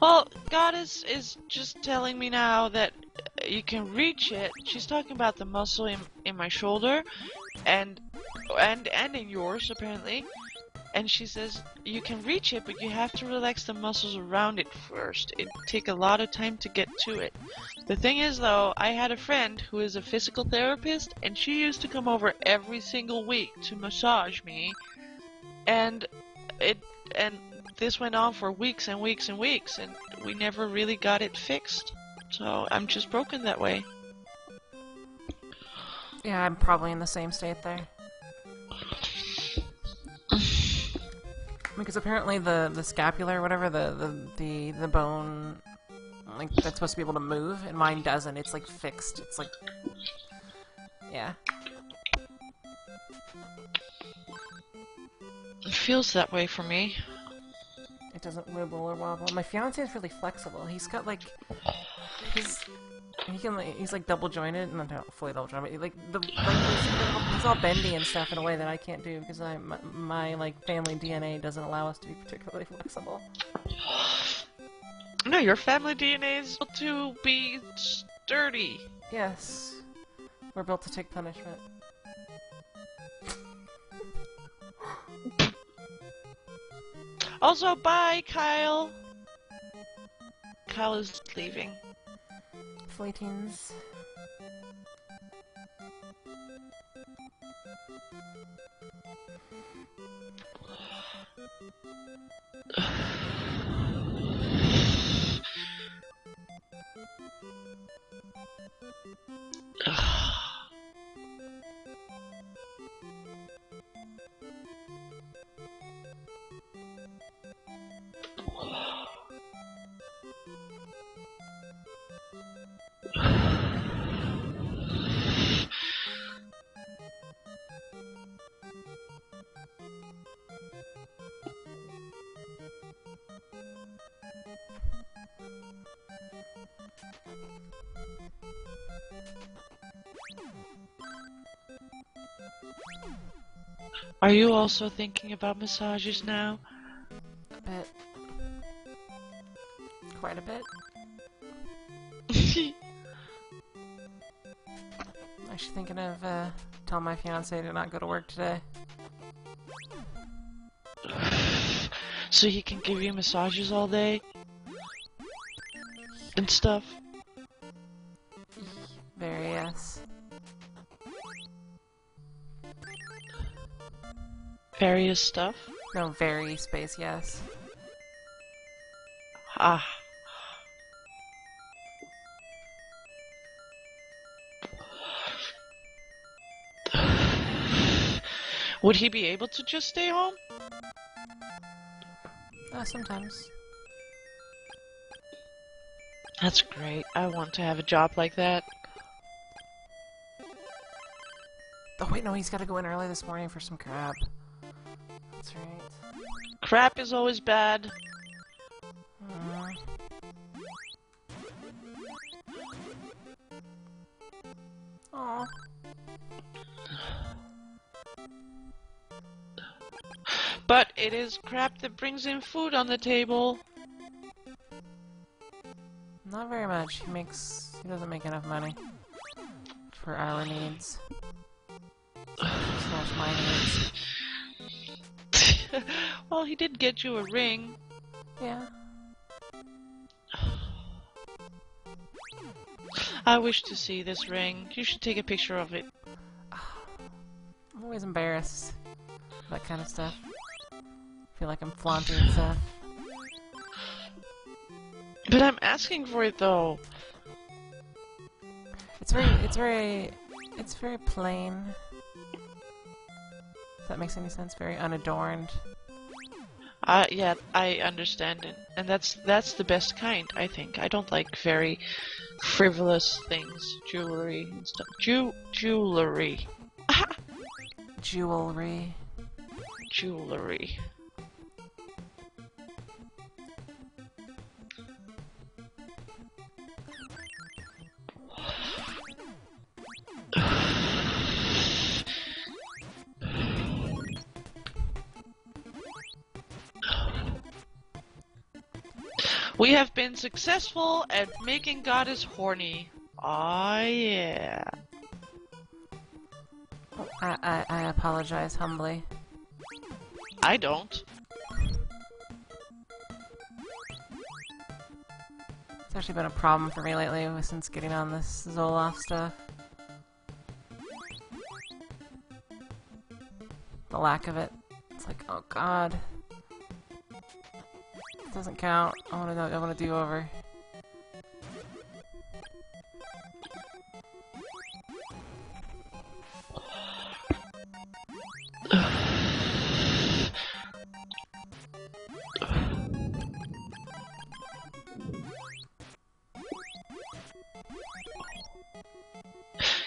Well, Goddess is just telling me now that you can reach it. She's talking about the muscle in my shoulder and in yours apparently. And she says you can reach it, but you have to relax the muscles around it first. It take a lot of time to get to it. The thing is though, I had a friend who is a physical therapist and she used to come over every single week to massage me. And this went on for weeks and weeks and weeks, and we never really got it fixed. So I'm just broken that way. Yeah, I'm probably in the same state there. Because apparently the scapula or whatever, the bone, like, that's supposed to be able to move, and mine doesn't. It's like fixed. It's like, yeah. It feels that way for me. It doesn't wibble or wobble. My fiance is really flexible. He's got like, he's like double jointed, not fully double jointed. Like he's all bendy and stuff in a way that I can't do because my like family DNA doesn't allow us to be particularly flexible. No, your family DNA is built to be sturdy. Yes, we're built to take punishment. Also, bye, Kyle. Kyle is leaving. Fleetings. Are you also thinking about massages now? A bit. Quite a bit. Actually thinking of telling my fiance to not go to work today. So he can give you massages all day? And stuff? Very, yes. Various stuff? No, very space, yes. Ah. Would he be able to just stay home? Sometimes. That's great. I want to have a job like that. Oh wait, no, he's gotta go in early this morning for some crab. That's right. Crap is always bad. Aww. But it is crap that brings in food on the table. Not very much. He doesn't make enough money for our needs. Slash my needs. Well, he did get you a ring. Yeah. I wish to see this ring. You should take a picture of it. I'm always embarrassed. That kind of stuff. Feel like I'm flaunting stuff. But I'm asking for it though. It's very plain. If that makes any sense, very unadorned. Yeah, I understand it. And that's the best kind, I think. I don't like very frivolous things. Jewelry and stuff. Jewelry. Jewelry. Jewelry. We have been successful at making Goddess horny. Ah, yeah. I apologize humbly. I don't. It's actually been a problem for me lately since getting on this Zoloft stuff. The lack of it. It's like, oh god. It doesn't count. I want to do over.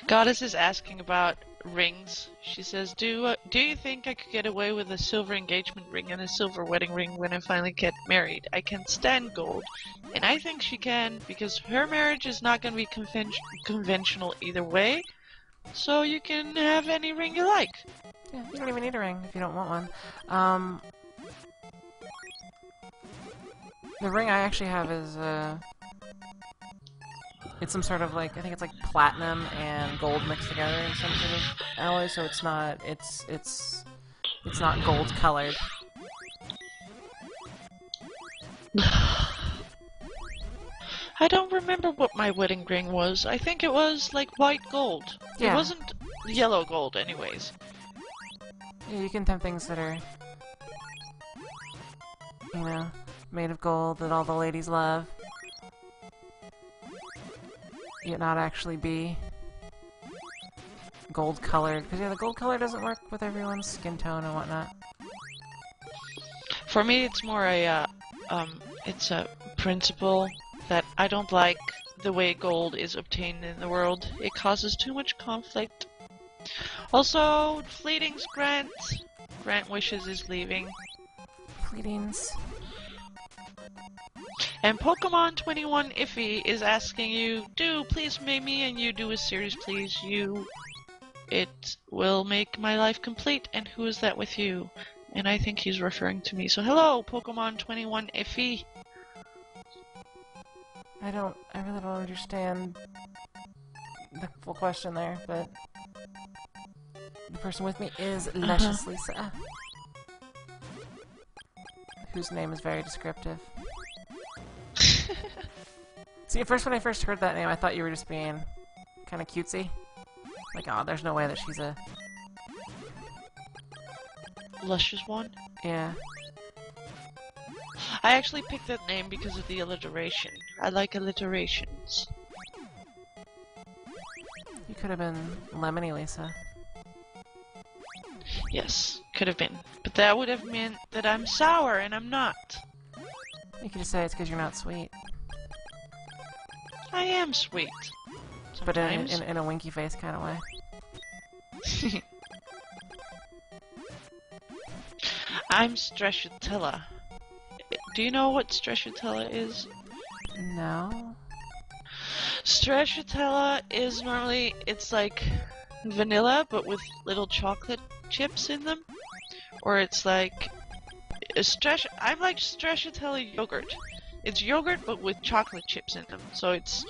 Goddess is asking about rings. She says, do you think I could get away with a silver engagement ring and a silver wedding ring when I finally get married? I can't stand gold. And I think she can, because her marriage is not going to be conventional either way. So you can have any ring you like. Yeah, you don't even need a ring if you don't want one. The ring I actually have is, it's some sort of like, I think it's like platinum and gold mixed together in some sort of alloy, so it's not gold colored. I don't remember what my wedding ring was. I think it was like white gold. Yeah. It wasn't yellow gold anyways. Yeah, you can have things that are, you know, made of gold that all the ladies love. Yet not actually be gold colored, because yeah, the gold color doesn't work with everyone's skin tone and whatnot. For me, it's more it's a principle that I don't like the way gold is obtained in the world. It causes too much conflict. Also, Fleeting's Grant wishes is leaving. Fleetings. And Pokemon 21 Iffy is asking you, please may me and you do a series, please. It will make my life complete. And who is that with you? And I think he's referring to me. So hello, Pokemon 21 Iffy. I really don't understand the full question there, but the person with me is Luscious Lisa, whose name is very descriptive. See, at first when I first heard that name, I thought you were just being kind of cutesy. Like, oh, there's no way that she's a... Luscious one? Yeah. I actually picked that name because of the alliteration. I like alliterations. You could have been Lemony Lisa. Yes, could have been. But that would have meant that I'm sour, and I'm not. You could just say it's because you're not sweet. I am sweet. But Sometimes. in a winky face kind of way. I'm Stracciatella. Do you know what Stracciatella is? No. Stracciatella is normally, it's like vanilla, but with little chocolate chips in them. Or it's like, I'm like Stracciatella yogurt. It's yogurt, but with chocolate chips in them. So it's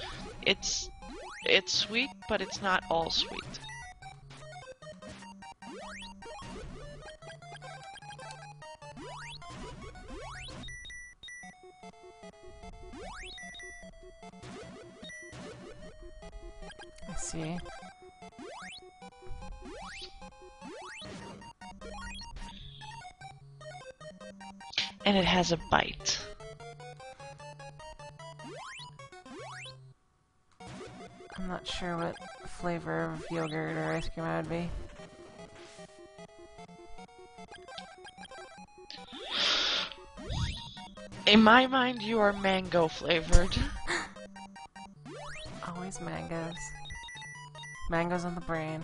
sweet, but it's not all sweet. see. And it has a bite. I'm not sure what flavor of yogurt or ice cream I would be. In my mind, you are mango flavored. Always mangoes. Mangoes on the brain.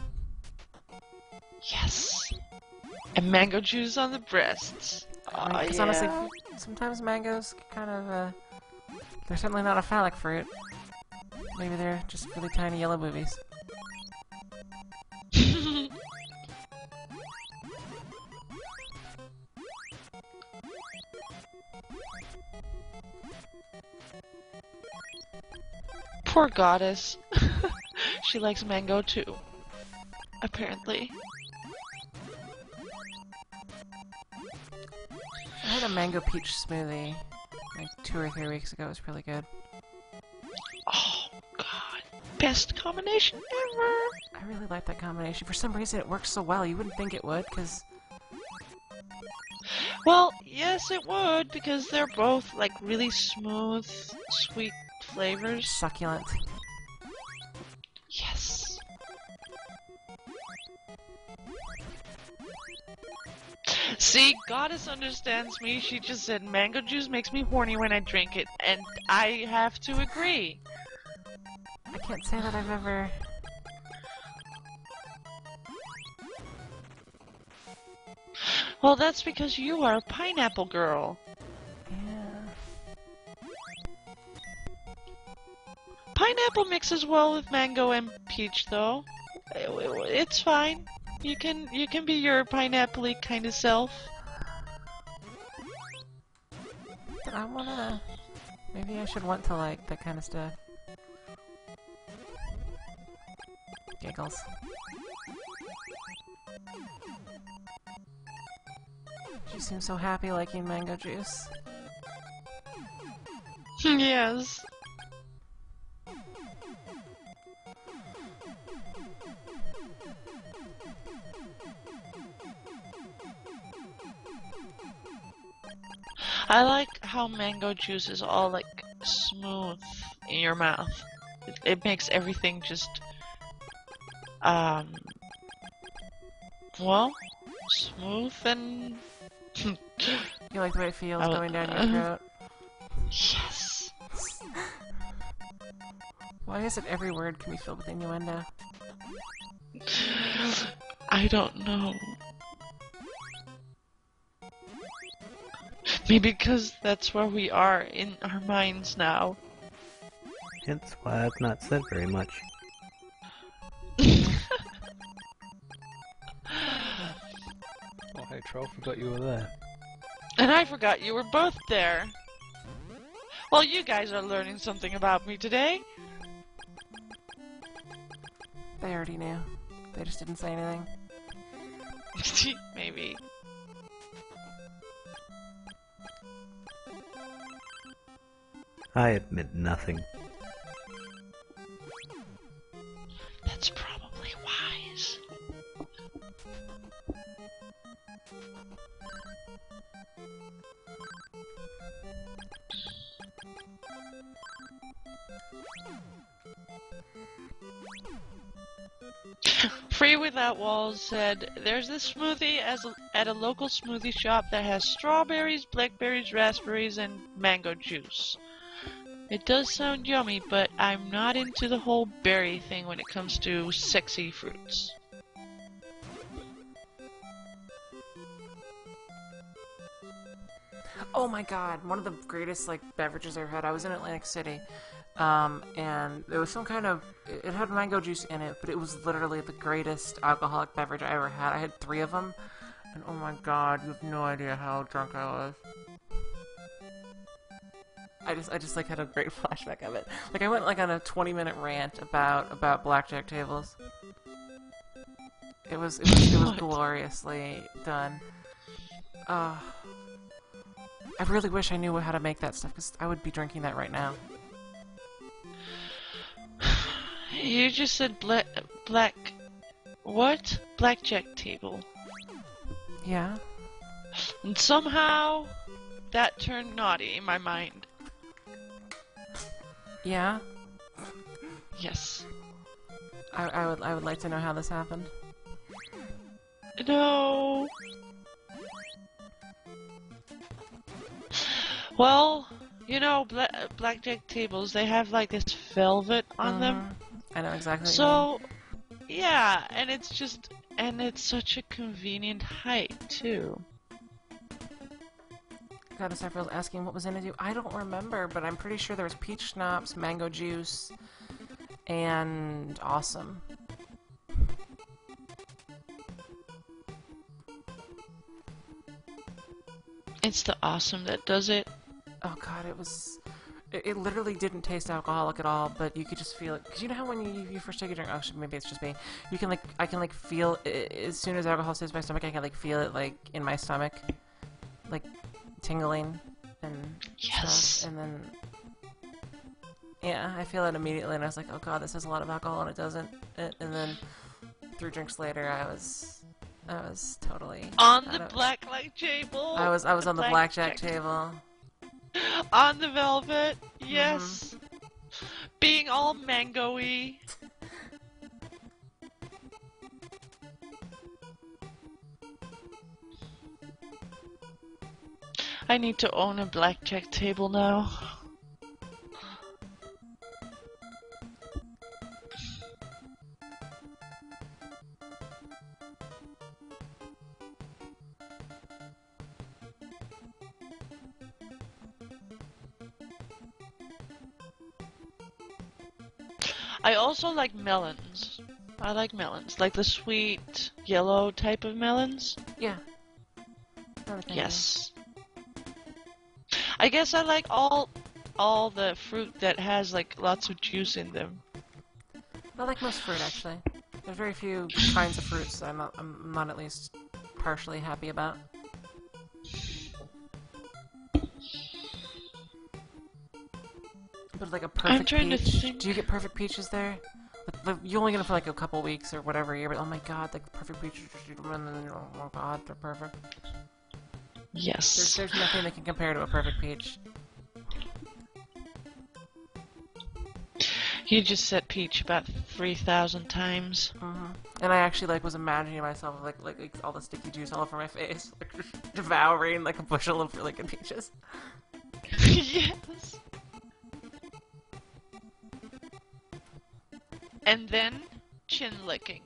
Yes. And mango juice on the breasts. I mean, 'cause honestly, sometimes mangoes kind of, they're certainly not a phallic fruit. Maybe they're just really tiny yellow boobies. Poor goddess. She likes mango too. Apparently. I had a mango peach smoothie like 2 or 3 weeks ago. It was really good. Oh god. Best combination ever! I really like that combination. For some reason, it works so well. You wouldn't think it would, because Well, yes it would, because they're both like really smooth, sweet flavors. succulent. Yes. See, Goddess understands me. She just said mango juice makes me horny when I drink it, and I have to agree. I can't say that I've ever... Well, that's because you are a pineapple girl. Yeah. Pineapple mixes well with mango and peach, though. It's fine. You can be your pineapple-y kind of self. But I wanna... Maybe I should want to like that kind of stuff. Giggles. You seem so happy liking mango juice. Yes. I like how mango juice is all like smooth in your mouth. It makes everything just well, smooth and You like the way it feels Oh, going down your throat? yes. Why is it every word can be filled with innuendo? I don't know. Maybe because that's where we are in our minds now. Hence why I've not said very much. Oh, hey, Troll, forgot you were there. And I forgot you were both there. Well, you guys are learning something about me today. They already knew. They just didn't say anything. Maybe. I admit nothing. That's probably wise. Free Without Walls said, "There's this smoothie at a local smoothie shop that has strawberries, blackberries, raspberries, and mango juice. It does sound yummy, but I'm not into the whole berry thing when it comes to sexy fruits." Oh my god, one of the greatest like beverages I ever had. I was in Atlantic City, and there was some kind of... It had mango juice in it, but it was literally the greatest alcoholic beverage I ever had. I had 3 of them, and oh my god, you have no idea how drunk I was. I just like had a great flashback of it. Like I went like on a 20-minute rant about blackjack tables. It was gloriously done. I really wish I knew how to make that stuff, because I would be drinking that right now. You just said black. What? Blackjack table. Yeah? And somehow that turned naughty in my mind. Yeah? Yes. I would like to know how this happened. No. Well, you know, blackjack tables, they have like this velvet on them. I know exactly what you So, yeah, and it's just, and it's such a convenient height, too. mean. God, this was asking what was in it. I don't remember, but I'm pretty sure there was peach schnapps, mango juice, and awesome. It's the awesome that does it. Oh god, it was... It literally didn't taste alcoholic at all, but you could just feel it. Because you know how when you first take a drink, actually maybe it's just me, you can like, I can like feel, as soon as alcohol hits my stomach, I can like feel it like in my stomach. Like, tingling and Yes. stuff. And then, yeah, I feel it immediately and I was like, oh god, this has a lot of alcohol and it doesn't. And then, 3 drinks later, I was totally... On the blackjack table. I was on the blackjack table. On the velvet, yes. Being all mango-y. I need to own a blackjack table now. I also like melons. I like melons, like the sweet yellow type of melons. Yeah. Another thing, Yes. I guess I like all the fruit that has like lots of juice in them. I like most fruit, actually. There's very few kinds of fruits that I'm not at least partially happy about. But like a perfect trying to peach. think. Do you get perfect peaches there? Like, you only get them for like a couple weeks or whatever year, but oh my god, like the perfect peaches, and then oh my god, they're perfect. Yes. There's nothing that can compare to a perfect peach. You just said peach about 3,000 times. And I actually like was imagining myself like all the sticky juice all over my face, like just devouring like a bushel of really good peaches. Yes. And then chin licking.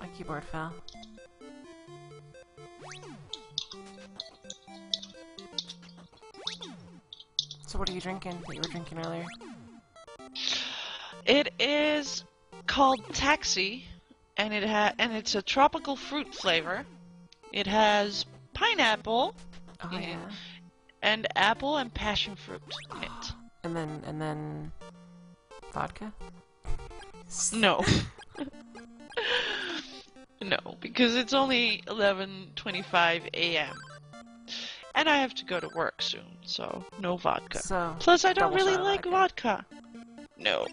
My keyboard fell. So what are you drinking that you were drinking earlier? It is called Taxi, and it's a tropical fruit flavor. It has pineapple Oh in it, yeah. and apple and passion fruit in it. And then vodka? No. No, because it's only 11:25 a.m. And I have to go to work soon, so no vodka. So Plus, I don't double really shot of like vodka. No.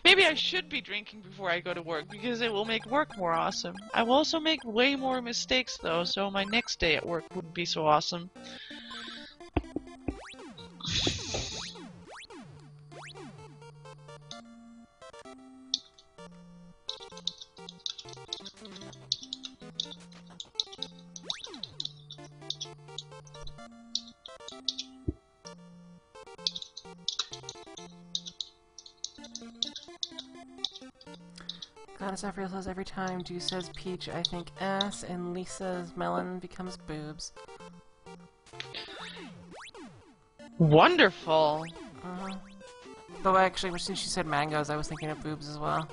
Maybe I should be drinking before I go to work, because it will make work more awesome. I will also make way more mistakes, though, so my next day at work wouldn't be so awesome. Goddess Afriel says every time Dew says peach, I think ass, and Lisa's melon becomes boobs. Wonderful. Though actually, since you said mangoes, I was thinking of boobs as well.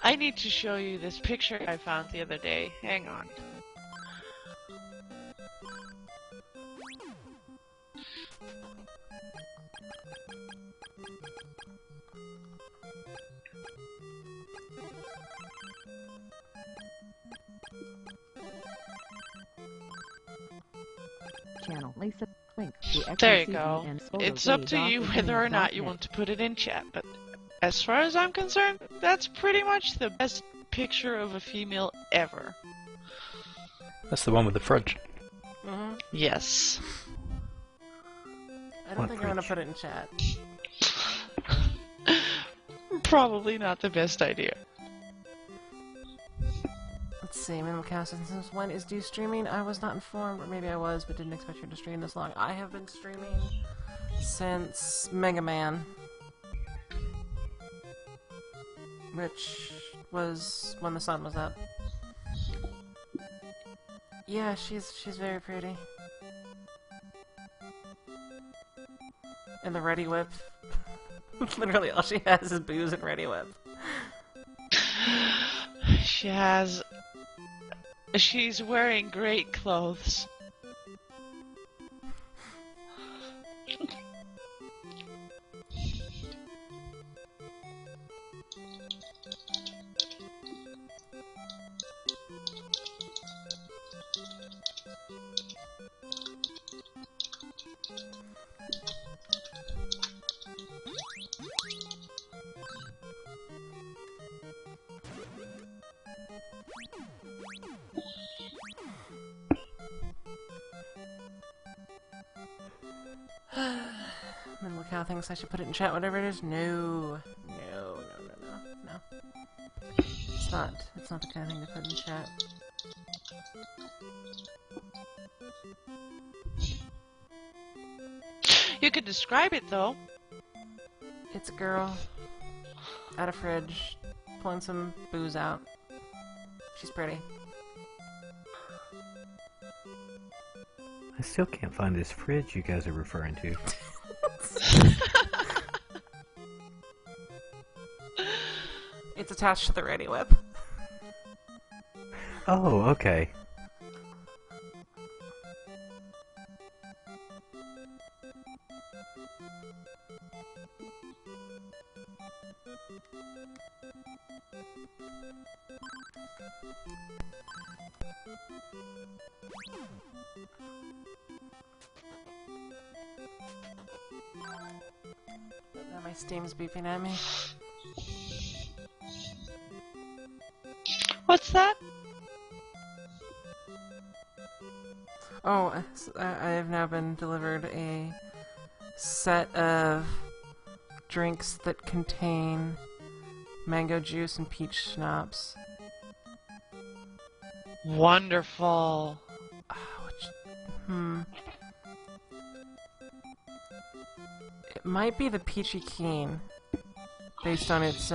I need to show you this picture I found the other day. Hang on. Channel Lisa link to There you XRCE go. and It's up to you whether or not you want to put it in chat, but as far as I'm concerned, that's pretty much the best picture of a female ever. That's the one with the fridge. Yes. I don't think I'm gonna put it in chat. Probably not the best idea. Let's see, Minimal Cow says, since when is Dew streaming? I was not informed, or maybe I was, but didn't expect you to stream this long. I have been streaming since Mega Man, which was when the sun was up. Yeah, she's very pretty. And the Ready Whip. Literally all she has is booze and Ready Whip. She's wearing great clothes. Minimal Cow thinks I should put it in chat, whatever it is. No. It's not the kind of thing to put in chat. You could describe it though. It's a girl at a fridge pulling some booze out. She's pretty. I still can't find this fridge you guys are referring to. It's attached to the Ready Whip. Oh, okay. Now my Steam's beeping at me. What's that? Oh, I have now been delivered a set of drinks that contain mango juice and peach schnapps. Wonderful. It might be the Peachy Keen, based on its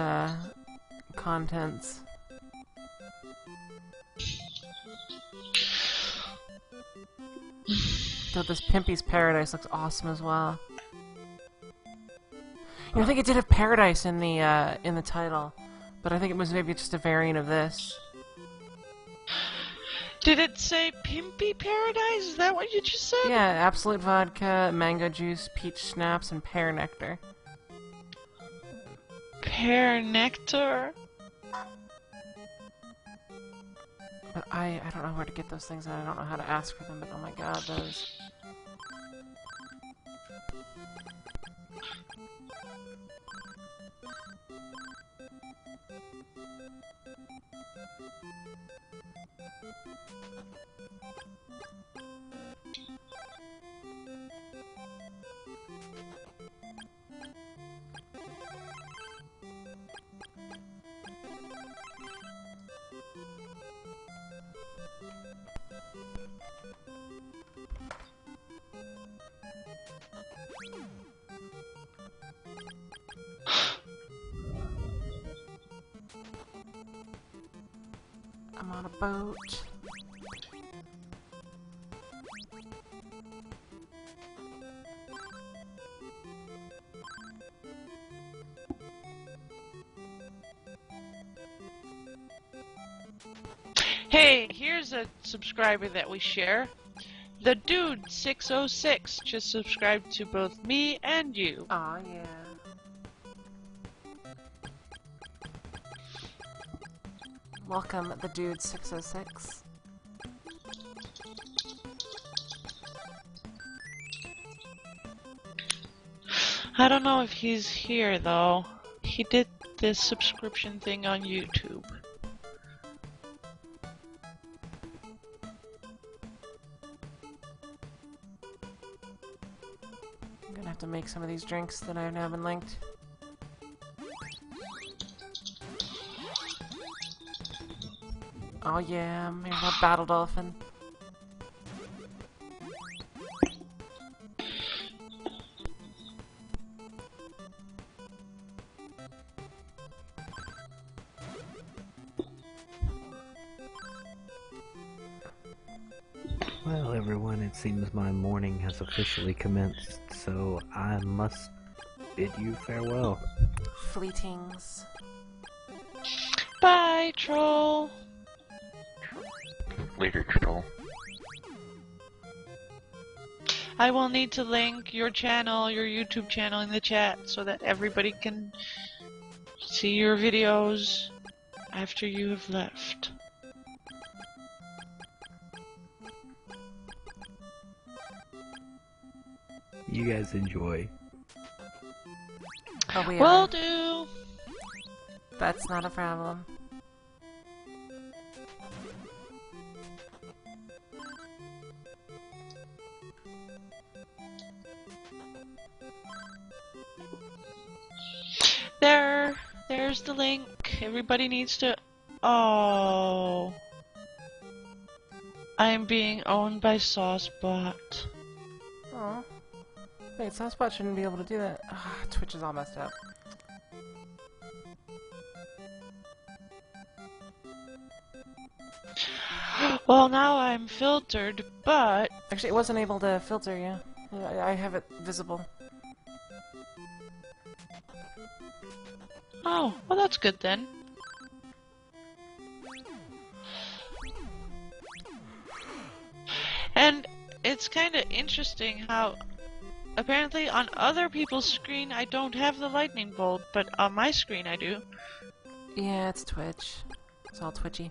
contents. Though this Pimpy's Paradise looks awesome as well. You know, I think it did have Paradise in the title, but I think it was maybe just a variant of this. Did it say Pimpy Paradise? Is that what you just said? Yeah, Absolute Vodka, mango juice, peach schnapps, and pear nectar. Pear nectar? But I don't know where to get those things, and I don't know how to ask for them, but oh my god, those... I'm on a boat. Hey, here's a subscriber that we share. The Dude 606 just subscribed to both me and you. Aw, yeah. Welcome, the Dude 606. I don't know if he's here though. He did this subscription thing on YouTube. I'm gonna have to make some of these drinks that I've now been linked. Oh yeah, maybe that battle dolphin. Well, everyone, it seems my morning has officially commenced, so I must bid you farewell. Fleetings. Bye, troll. Later, troll. I will need to link your channel, your YouTube channel in the chat so that everybody can see your videos after you have left. You guys enjoy. Oh, we Will are. do. That's not a problem. There's the link. Everybody needs to. Oh, I am being owned by Saucebot. Oh. Wait, Saucebot shouldn't be able to do that. Ah, Twitch is all messed up. Well, now I'm filtered, but Actually, it wasn't able to filter you. Yeah, I have it visible. oh, well, that's good then. And it's kind of interesting how apparently on other people's screen I don't have the lightning bolt, but on my screen I do. Yeah, it's Twitch. It's all twitchy.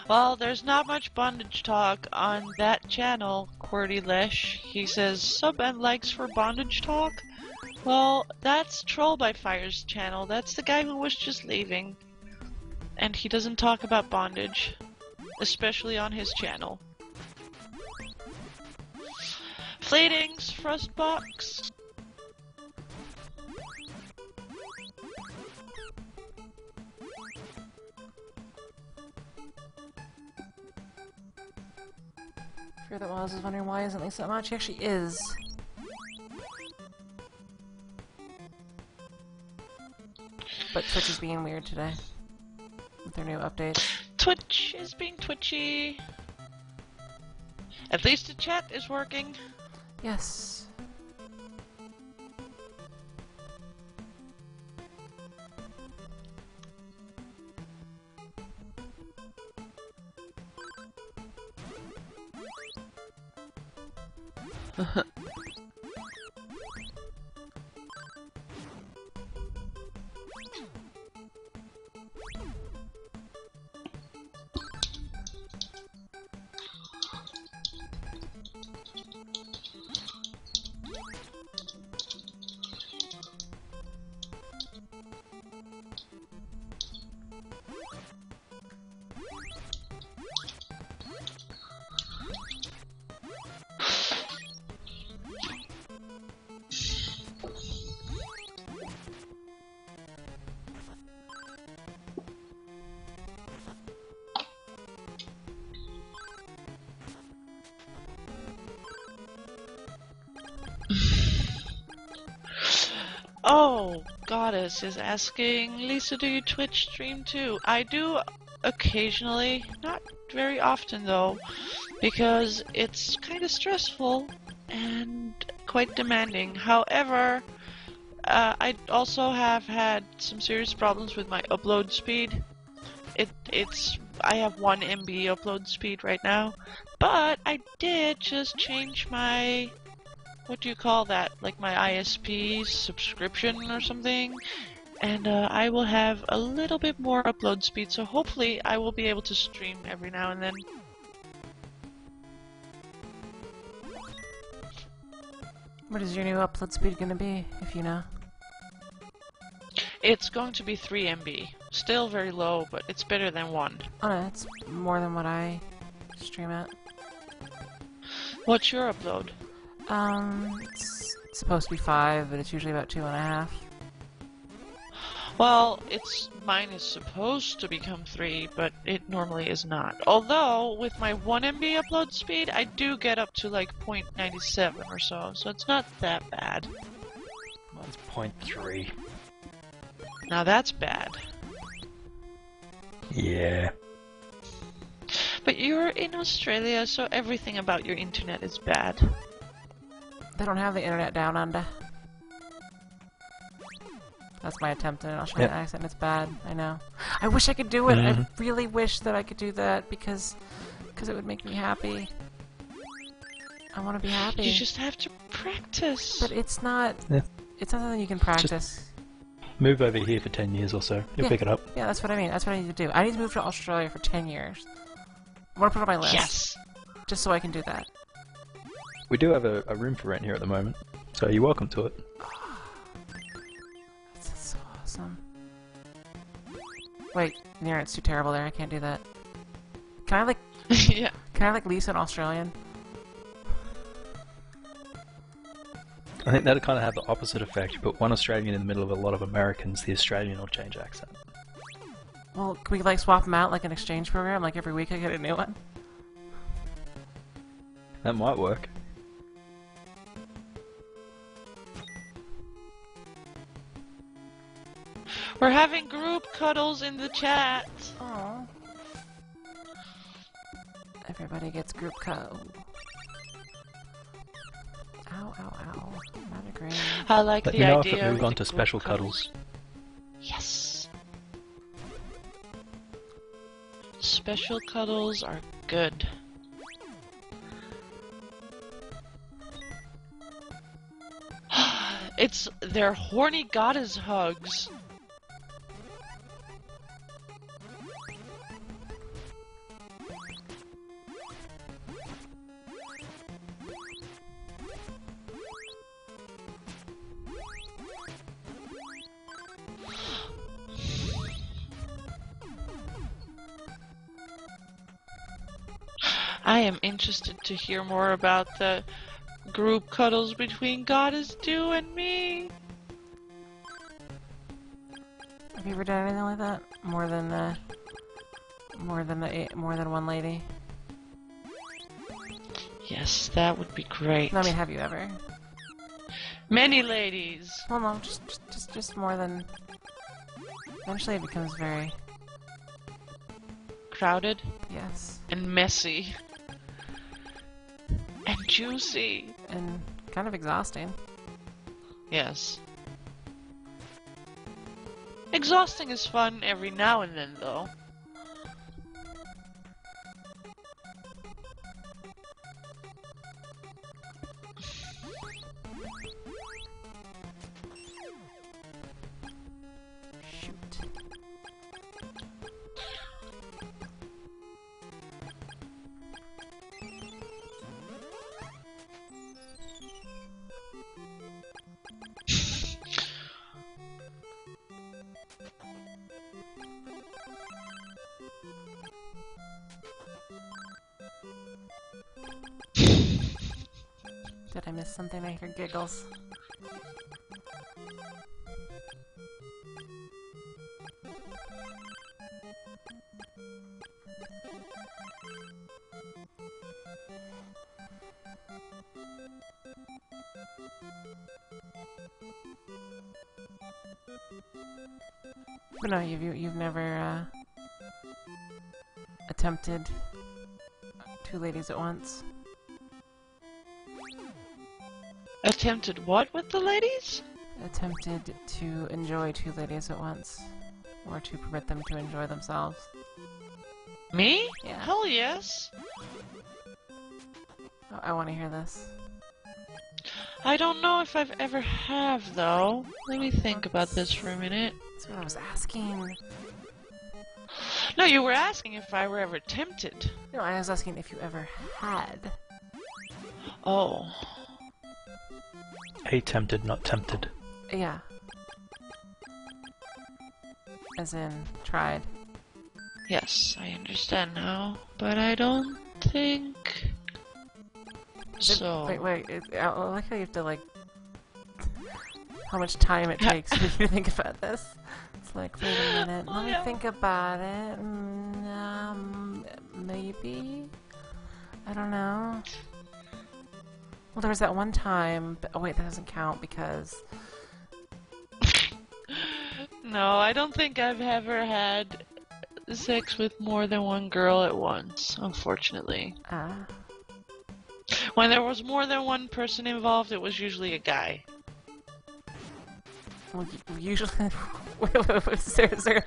Well, there's not much bondage talk on that channel, Qwerty Lish. He says, sub and likes for bondage talk? Well, that's Troll by Fire's channel. That's the guy who was just leaving. And he doesn't talk about bondage. Especially on his channel. Flatings, Frostbox. Fear that Miles is wondering why isn't Lisa that much? She actually is. But Twitch is being weird today. With their new update. Twitch is being twitchy. At least the chat is working. Yes. Oh, Goddess is asking, Lisa, do you Twitch stream too? I do occasionally, not very often though, because it's kind of stressful and quite demanding. However, I also have had some serious problems with my upload speed. I have 1 MB upload speed right now, but I did just change my, what do you call that? Like my ISP subscription or something. And I will have a little bit more upload speed, so hopefully I will be able to stream every now and then. What is your new upload speed gonna be, if you know? It's going to be 3 MB. Still very low, but it's better than 1. Oh no, it's more than what I stream at. What's your upload? It's supposed to be 5, but it's usually about 2.5. Well, mine is supposed to become 3, but it normally is not. Although, with my 1 MB upload speed, I do get up to like 0.97 or so it's not that bad. Mine's 0.3. Now that's bad. Yeah. But you're in Australia, so everything about your internet is bad. They don't have the internet down under. That's my attempt at an Australian accent. It's bad. I know. I wish I could do it. I really wish that I could do that because it would make me happy. I want to be happy. You just have to practice. But it's not. Yeah. It's not something you can practice. Move over here for 10 years or so. You'll pick it up. Yeah, that's what I mean. That's what I need to do. I need to move to Australia for 10 years. I want to put it on my list. Yes. Just so I can do that. We do have a room for rent here at the moment, so you're welcome to it. That's so awesome. Wait, it's too terrible there. I can't do that. Can I like? Yeah. Can I like lease an Australian? I think that'll kind of have the opposite effect. You put one Australian in the middle of a lot of Americans, the Australian will change accent. Well, can we like swap them out like an exchange program? Like every week I get a new one? That might work. We're having group cuddles in the chat. Aww. Everybody gets group cuddle. Ow, ow, ow. Not agreeing. I like Let the me know idea if it moves of on the to group special cuddles. Yes. Special cuddles are good. They're horny goddess hugs. I am interested to hear more about the group cuddles between Goddess Dew and me. Have you ever done anything like that? More than one lady? Yes, that would be great. No, I mean, have you ever? Many ladies. Well, no, just more than. Eventually, it becomes very Crowded yes, and messy and juicy. and kind of exhausting. Yes. Exhausting is fun every now and then, though. Shoot. Did I miss something? I hear giggles. But no, you've never attempted two ladies at once. Attempted what with the ladies? Attempted to enjoy two ladies at once. Or to permit them to enjoy themselves. Me? Yeah. Hell yes. Oh, I want to hear this. I don't know if I've ever have, though. Let me think about this for a minute. That's what I was asking. No, you were asking if I were ever tempted. No, I was asking if you ever had. Oh. Attempted, not tempted. Yeah. As in, tried. Yes, I understand now, but I don't think so. Wait, I like how you have to, like, how much time it takes for you to think about this. It's like, wait a minute, let me think about it. Maybe? I don't know. Well, there was that one time, but, oh wait, that doesn't count because... No, I don't think I've ever had sex with more than one girl at once, unfortunately. When there was more than one person involved, it was usually a guy. Well, usually... wait, is there...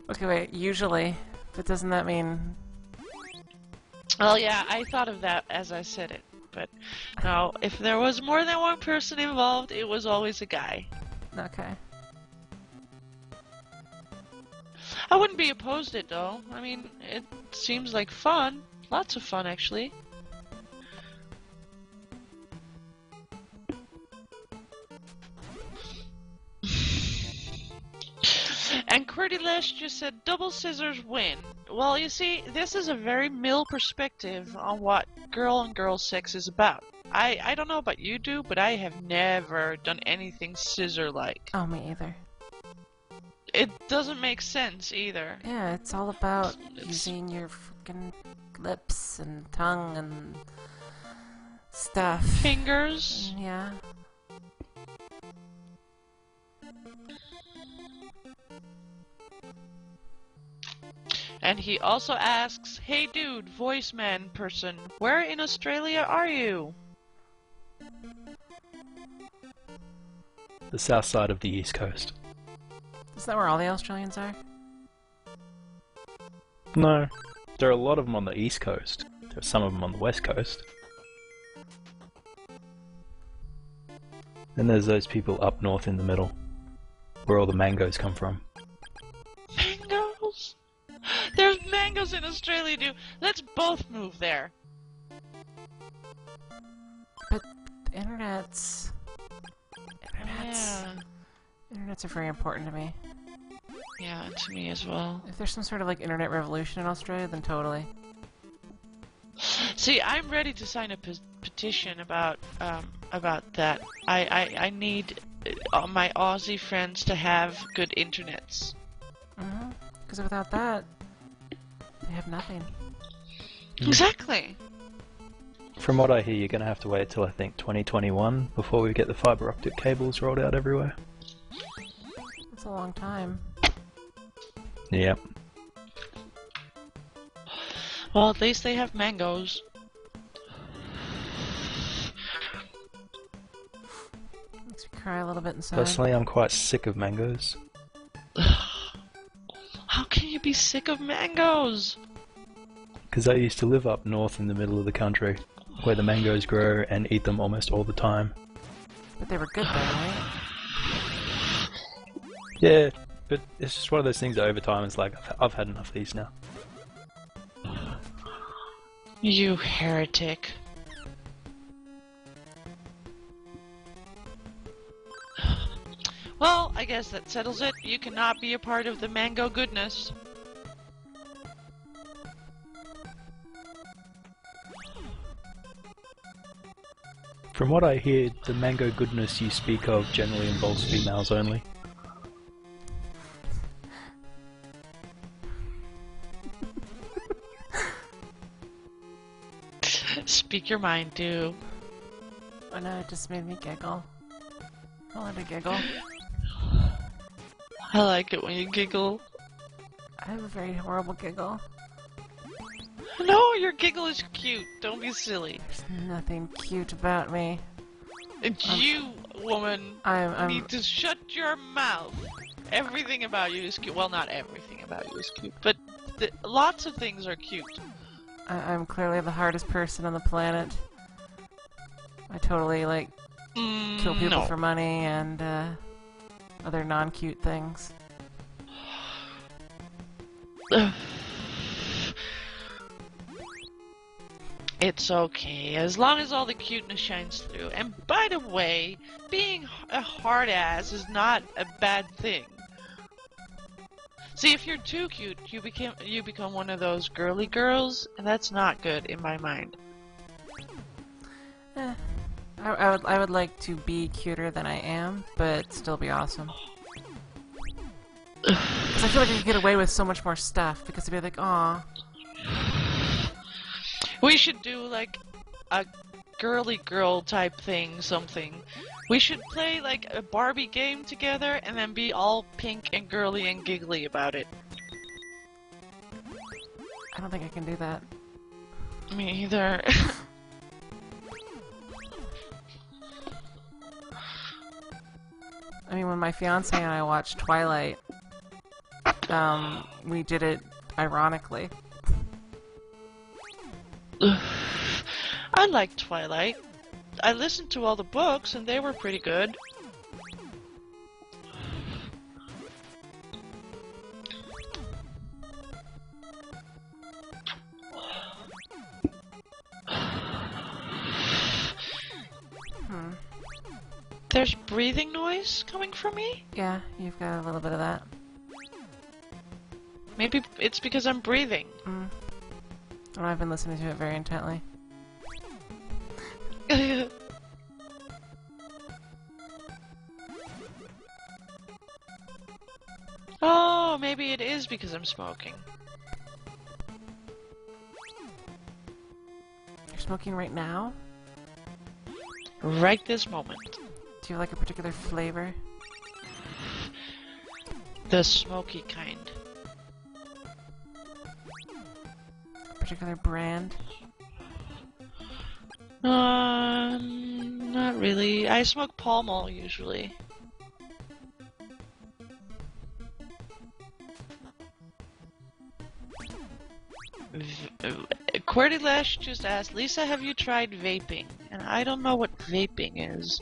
Okay, wait, usually. But doesn't that mean... Well, yeah, I thought of that as I said it. But, no, if there was more than one person involved, it was always a guy. Okay. I wouldn't be opposed to it, though. I mean, it seems like fun. Lots of fun, actually. And Qwerty Lesh just said, double scissors win. Well, you see, this is a very male perspective on what girl-on-girl sex is about. I don't know about you two, but I have never done anything scissor-like. Oh, me either. It doesn't make sense, either. Yeah, it's all about using your freaking lips and tongue and stuff. Fingers. Yeah. And he also asks, hey dude, voice man person, where in Australia are you? The south side of the east coast. Is that where all the Australians are? No. There are a lot of them on the east coast. There are some of them on the west coast. Then there's those people up north in the middle, where all the mangoes come from. Mangoes? There's mangoes in Australia, dude. Let's both move there. But internets... Internets are very important to me. Yeah, to me as well. If there's some sort of like internet revolution in Australia, then totally. See, I'm ready to sign a petition about that. I need my Aussie friends to have good internets. Mm-hmm. Because without that, they have nothing. Exactly. From what I hear, you're going to have to wait till I think 2021 before we get the fiber optic cables rolled out everywhere. That's a long time. Yep. Well, at least they have mangoes. Makes me cry a little bit inside. Personally, I'm quite sick of mangoes. How can you be sick of mangoes? Because I used to live up north in the middle of the country, where the mangoes grow and eat them almost all the time. But they were good though, right? Yeah, but it's just one of those things that over time it's like, I've had enough of these now. You heretic. Well, I guess that settles it. You cannot be a part of the mango goodness. From what I hear, the mango goodness you speak of generally involves females only. Speak your mind, too. Oh no, it just made me giggle. I want to giggle. I like it when you giggle. I have a very horrible giggle. No, your giggle is cute. Don't be silly. There's nothing cute about me. And you, woman, I'm need to shut your mouth. Everything about you is cute. Well, not everything about you is cute, but lots of things are cute. I'm clearly the hardest person on the planet. I totally, like, kill people no. for money and, other non-cute things. It's okay, as long as all the cuteness shines through. And by the way, being a hard ass is not a bad thing. See, if you're too cute, you become one of those girly girls, and that's not good in my mind. I would like to be cuter than I am, but still be awesome. Because I feel like I could get away with so much more stuff, because they'd be like, aw. We should do like a girly girl type thing, something. We should play like a Barbie game together and then be all pink and girly and giggly about it. I don't think I can do that. Me either. I mean, when my fiance and I watched Twilight, we did it ironically. I like Twilight. I listened to all the books and they were pretty good. There's breathing noise coming from me? Yeah, you've got a little bit of that. Maybe it's because I'm breathing. And I've been listening to it very intently. Oh, maybe it is because I'm smoking. You're smoking right now? Right this moment. Do you like a particular flavor? The smoky kind. A particular brand? Not really. I smoke Pall Mall usually. Qwerty Lash just asked, Lisa, have you tried vaping? And I don't know what vaping is.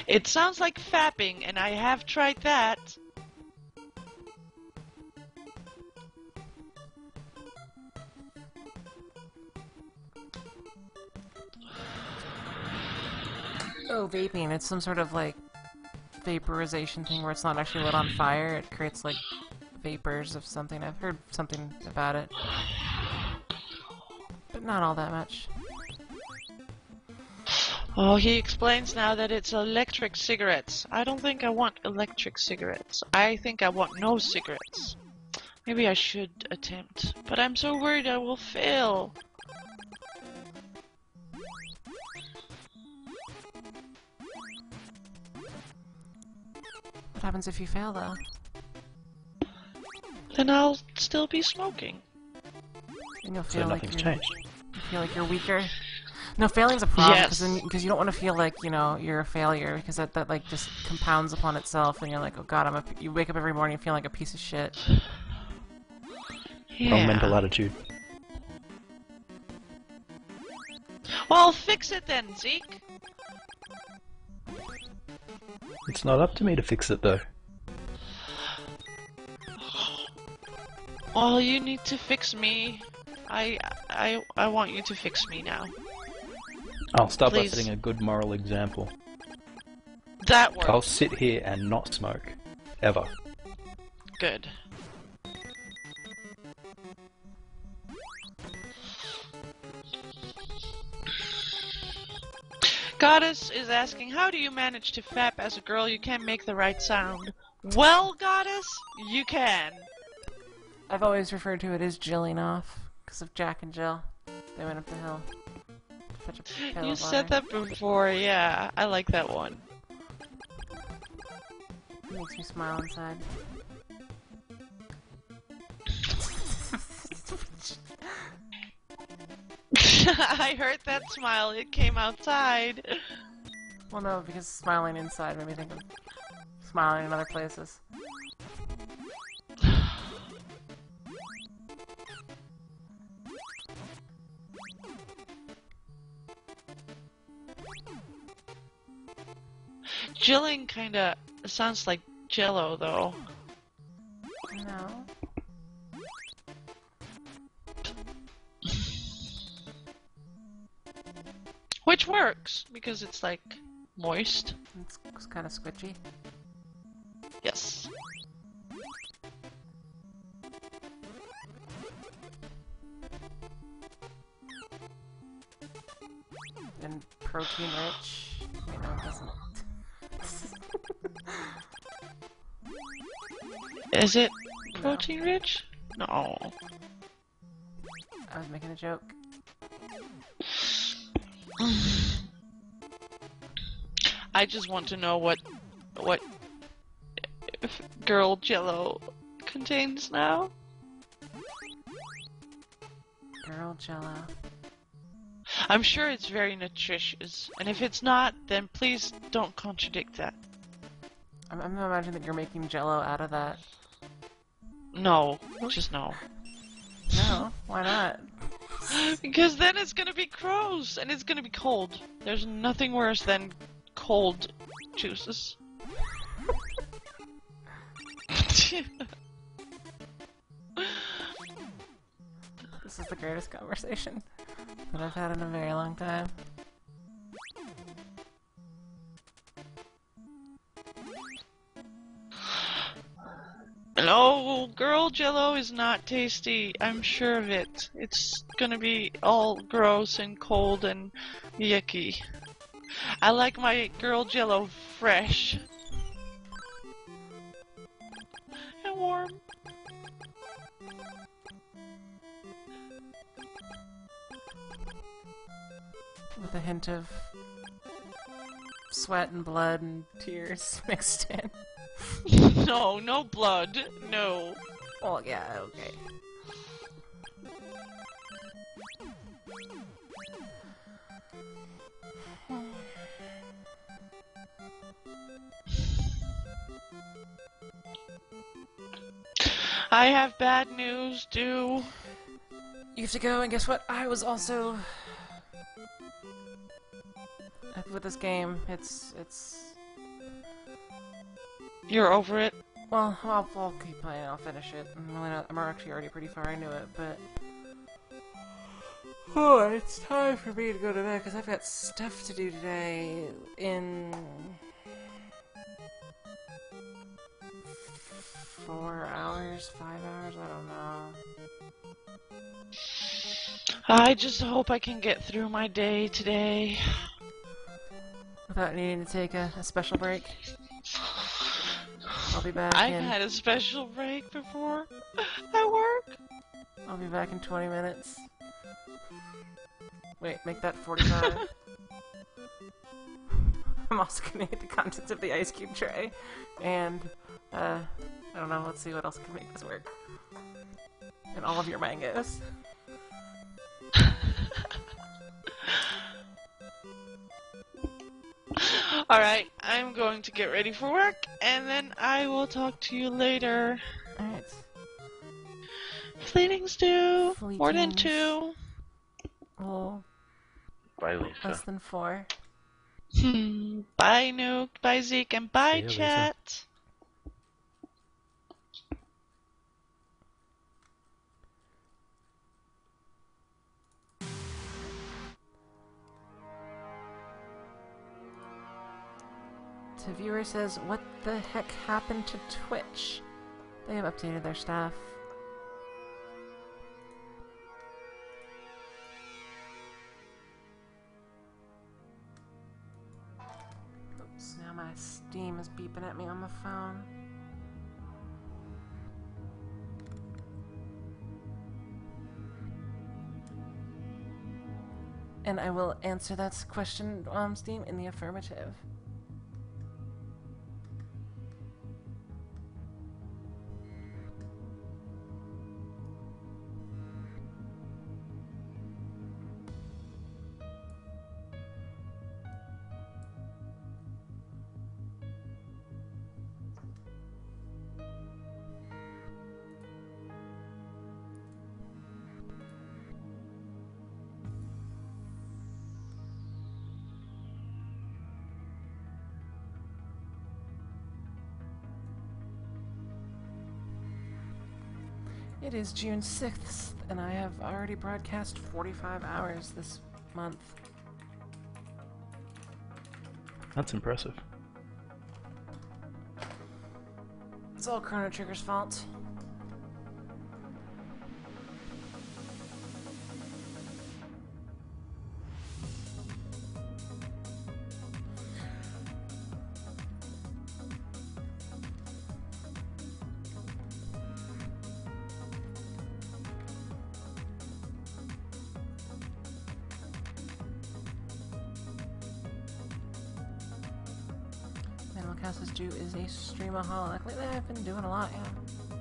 It sounds like fapping, and I have tried that. Oh, vaping. It's some sort of, like, vaporization thing where it's not actually lit on fire. It creates, like, vapors of something. I've heard something about it. But not all that much. Oh, he explains now that it's electric cigarettes. I don't think I want electric cigarettes. I think I want no cigarettes. Maybe I should attempt, but I'm so worried I will fail. What happens if you fail, though? Then I'll still be smoking. And you'll So feel like nothing's you're, changed. you feel like you're weaker. No, failing's a problem Yes. because you don't want to feel like, you know, you're a failure, because that like just compounds upon itself, and you're like, oh god, you wake up every morning feeling like a piece of shit. Yeah. Wrong mental attitude. Well, fix it then, Zeke. It's not up to me to fix it though. Well, you need to fix me. I want you to fix me now. I'll start by Please. setting a good moral example. That works. I'll sit here and not smoke. Ever. Good. Goddess is asking, how do you manage to fap as a girl? You can't make the right sound. Well, Goddess, you can. I've always referred to it as jilling off, because of Jack and Jill. They went up the hill. Such a pail You of said water. that before, yeah. I like that one. makes me smile inside. I heard that smile. It came outside. Well, no, because smiling inside made me think of smiling in other places. Jilling kinda sounds like Jello, though. No. Which works, because it's like moist. It's kind of squishy. Yes. And protein rich. Wait, no, it doesn't. Is it No. protein rich? No. I was making a joke. I just want to know what girl Jello contains now. Girl Jello. I'm sure it's very nutritious, and if it's not, then please don't contradict that. I'm imagining that you're making Jello out of that. No, just no. No, why not? Because then it's gonna be gross, and it's gonna be cold. There's nothing worse than cold juices. This is the greatest conversation that I've had in a very long time. No, girl Jello is not tasty. I'm sure of it. It's gonna be all gross and cold and yucky. I like my girl Jello fresh and warm. With a hint of sweat and blood and tears mixed in. No, no blood. No. Well, yeah, okay. I have bad news, too. You have to go, and guess what? I was also... with this game, it's... You're over it? Well, I'll keep playing, I'll finish it. I'm actually already pretty far into it, but... Oh, it's time for me to go to bed, because I've got stuff to do today in... 4 hours, 5 hours, I don't know. I just hope I can get through my day today. Without needing to take a special break. I'll be back I've in... had a special break before at work. I'll be back in 20 minutes. Wait, make that 45. I'm also gonna eat the contents of the ice cube tray. And, I don't know, let's see what else can make this work. And all of your mangoes. Alright, I'm going to get ready for work, and then I will talk to you later. Alright. Fleetings do. More than Fleetings. 2. Well, Bye, less Lisa. than 4. Bye, Nuke. Bye, Zeke. And bye, See ya, Lisa. chat. The viewer says, what the heck happened to Twitch? They have updated their stuff. Oops, now my Steam is beeping at me on the phone. And I will answer that question on Steam in the affirmative. It is June 6th, and I have already broadcast 45 hours this month. That's impressive. It's all Chrono Trigger's fault. Castles do is a streamaholic. Lately I've been doing a lot, yeah.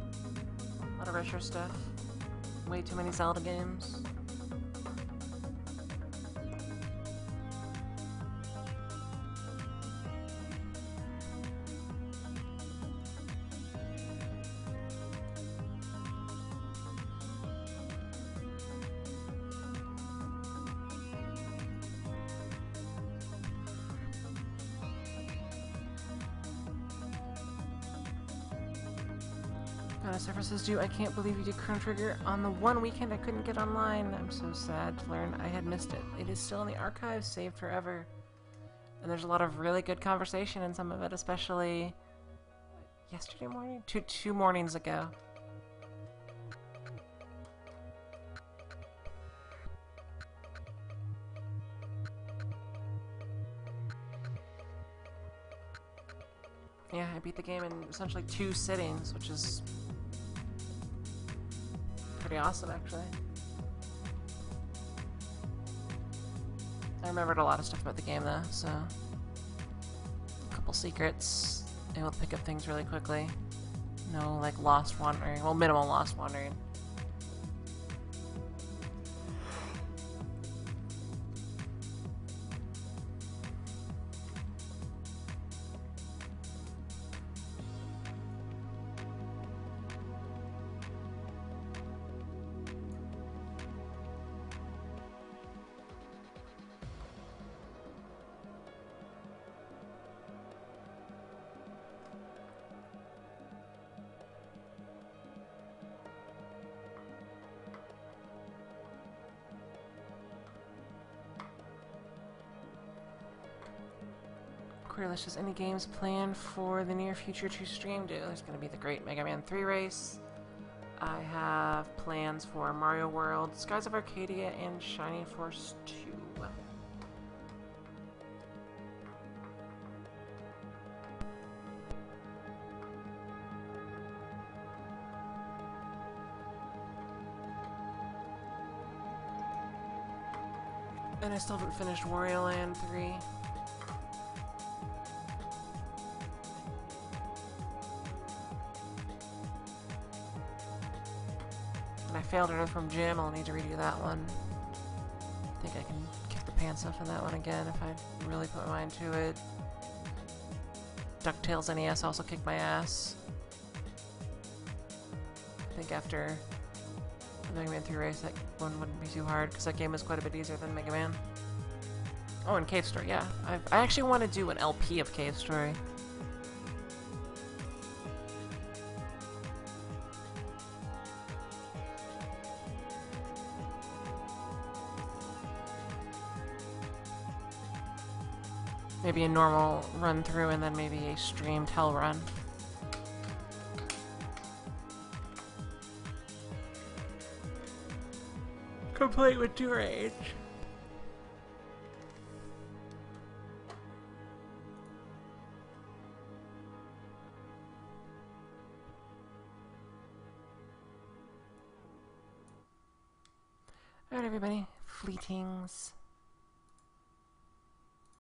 A lot of retro stuff. Way too many Zelda games. Surfaces do. I can't believe you did Chrono Trigger on the one weekend I couldn't get online. I'm so sad to learn I had missed it. It is still in the archives, saved forever. And there's a lot of really good conversation in some of it, especially yesterday morning? Two mornings ago. Yeah, I beat the game in essentially 2 sittings, which is pretty awesome, actually. I remembered a lot of stuff about the game, though, so... A couple secrets. Able to pick up things really quickly. No, like, lost wandering. Well, minimal lost wandering. Queerlicious, any games planned for the near future to stream? There's going to be the Great Mega Man 3 race. I have plans for Mario World, Skies of Arcadia, and Shining Force 2. And I still haven't finished Wario Land 3. I failed Earthworm Jim, I'll need to redo that one. I think I can kick the pants off on that one again if I really put my mind to it. DuckTales NES also kicked my ass. I think after the Mega Man 3 race, that one wouldn't be too hard, because that game is quite a bit easier than Mega Man. Oh, and Cave Story, yeah. I actually want to do an LP of Cave Story. Maybe a normal run through and then maybe a streamed hell run. Complete with 2 rage. Alright everybody, fleetings.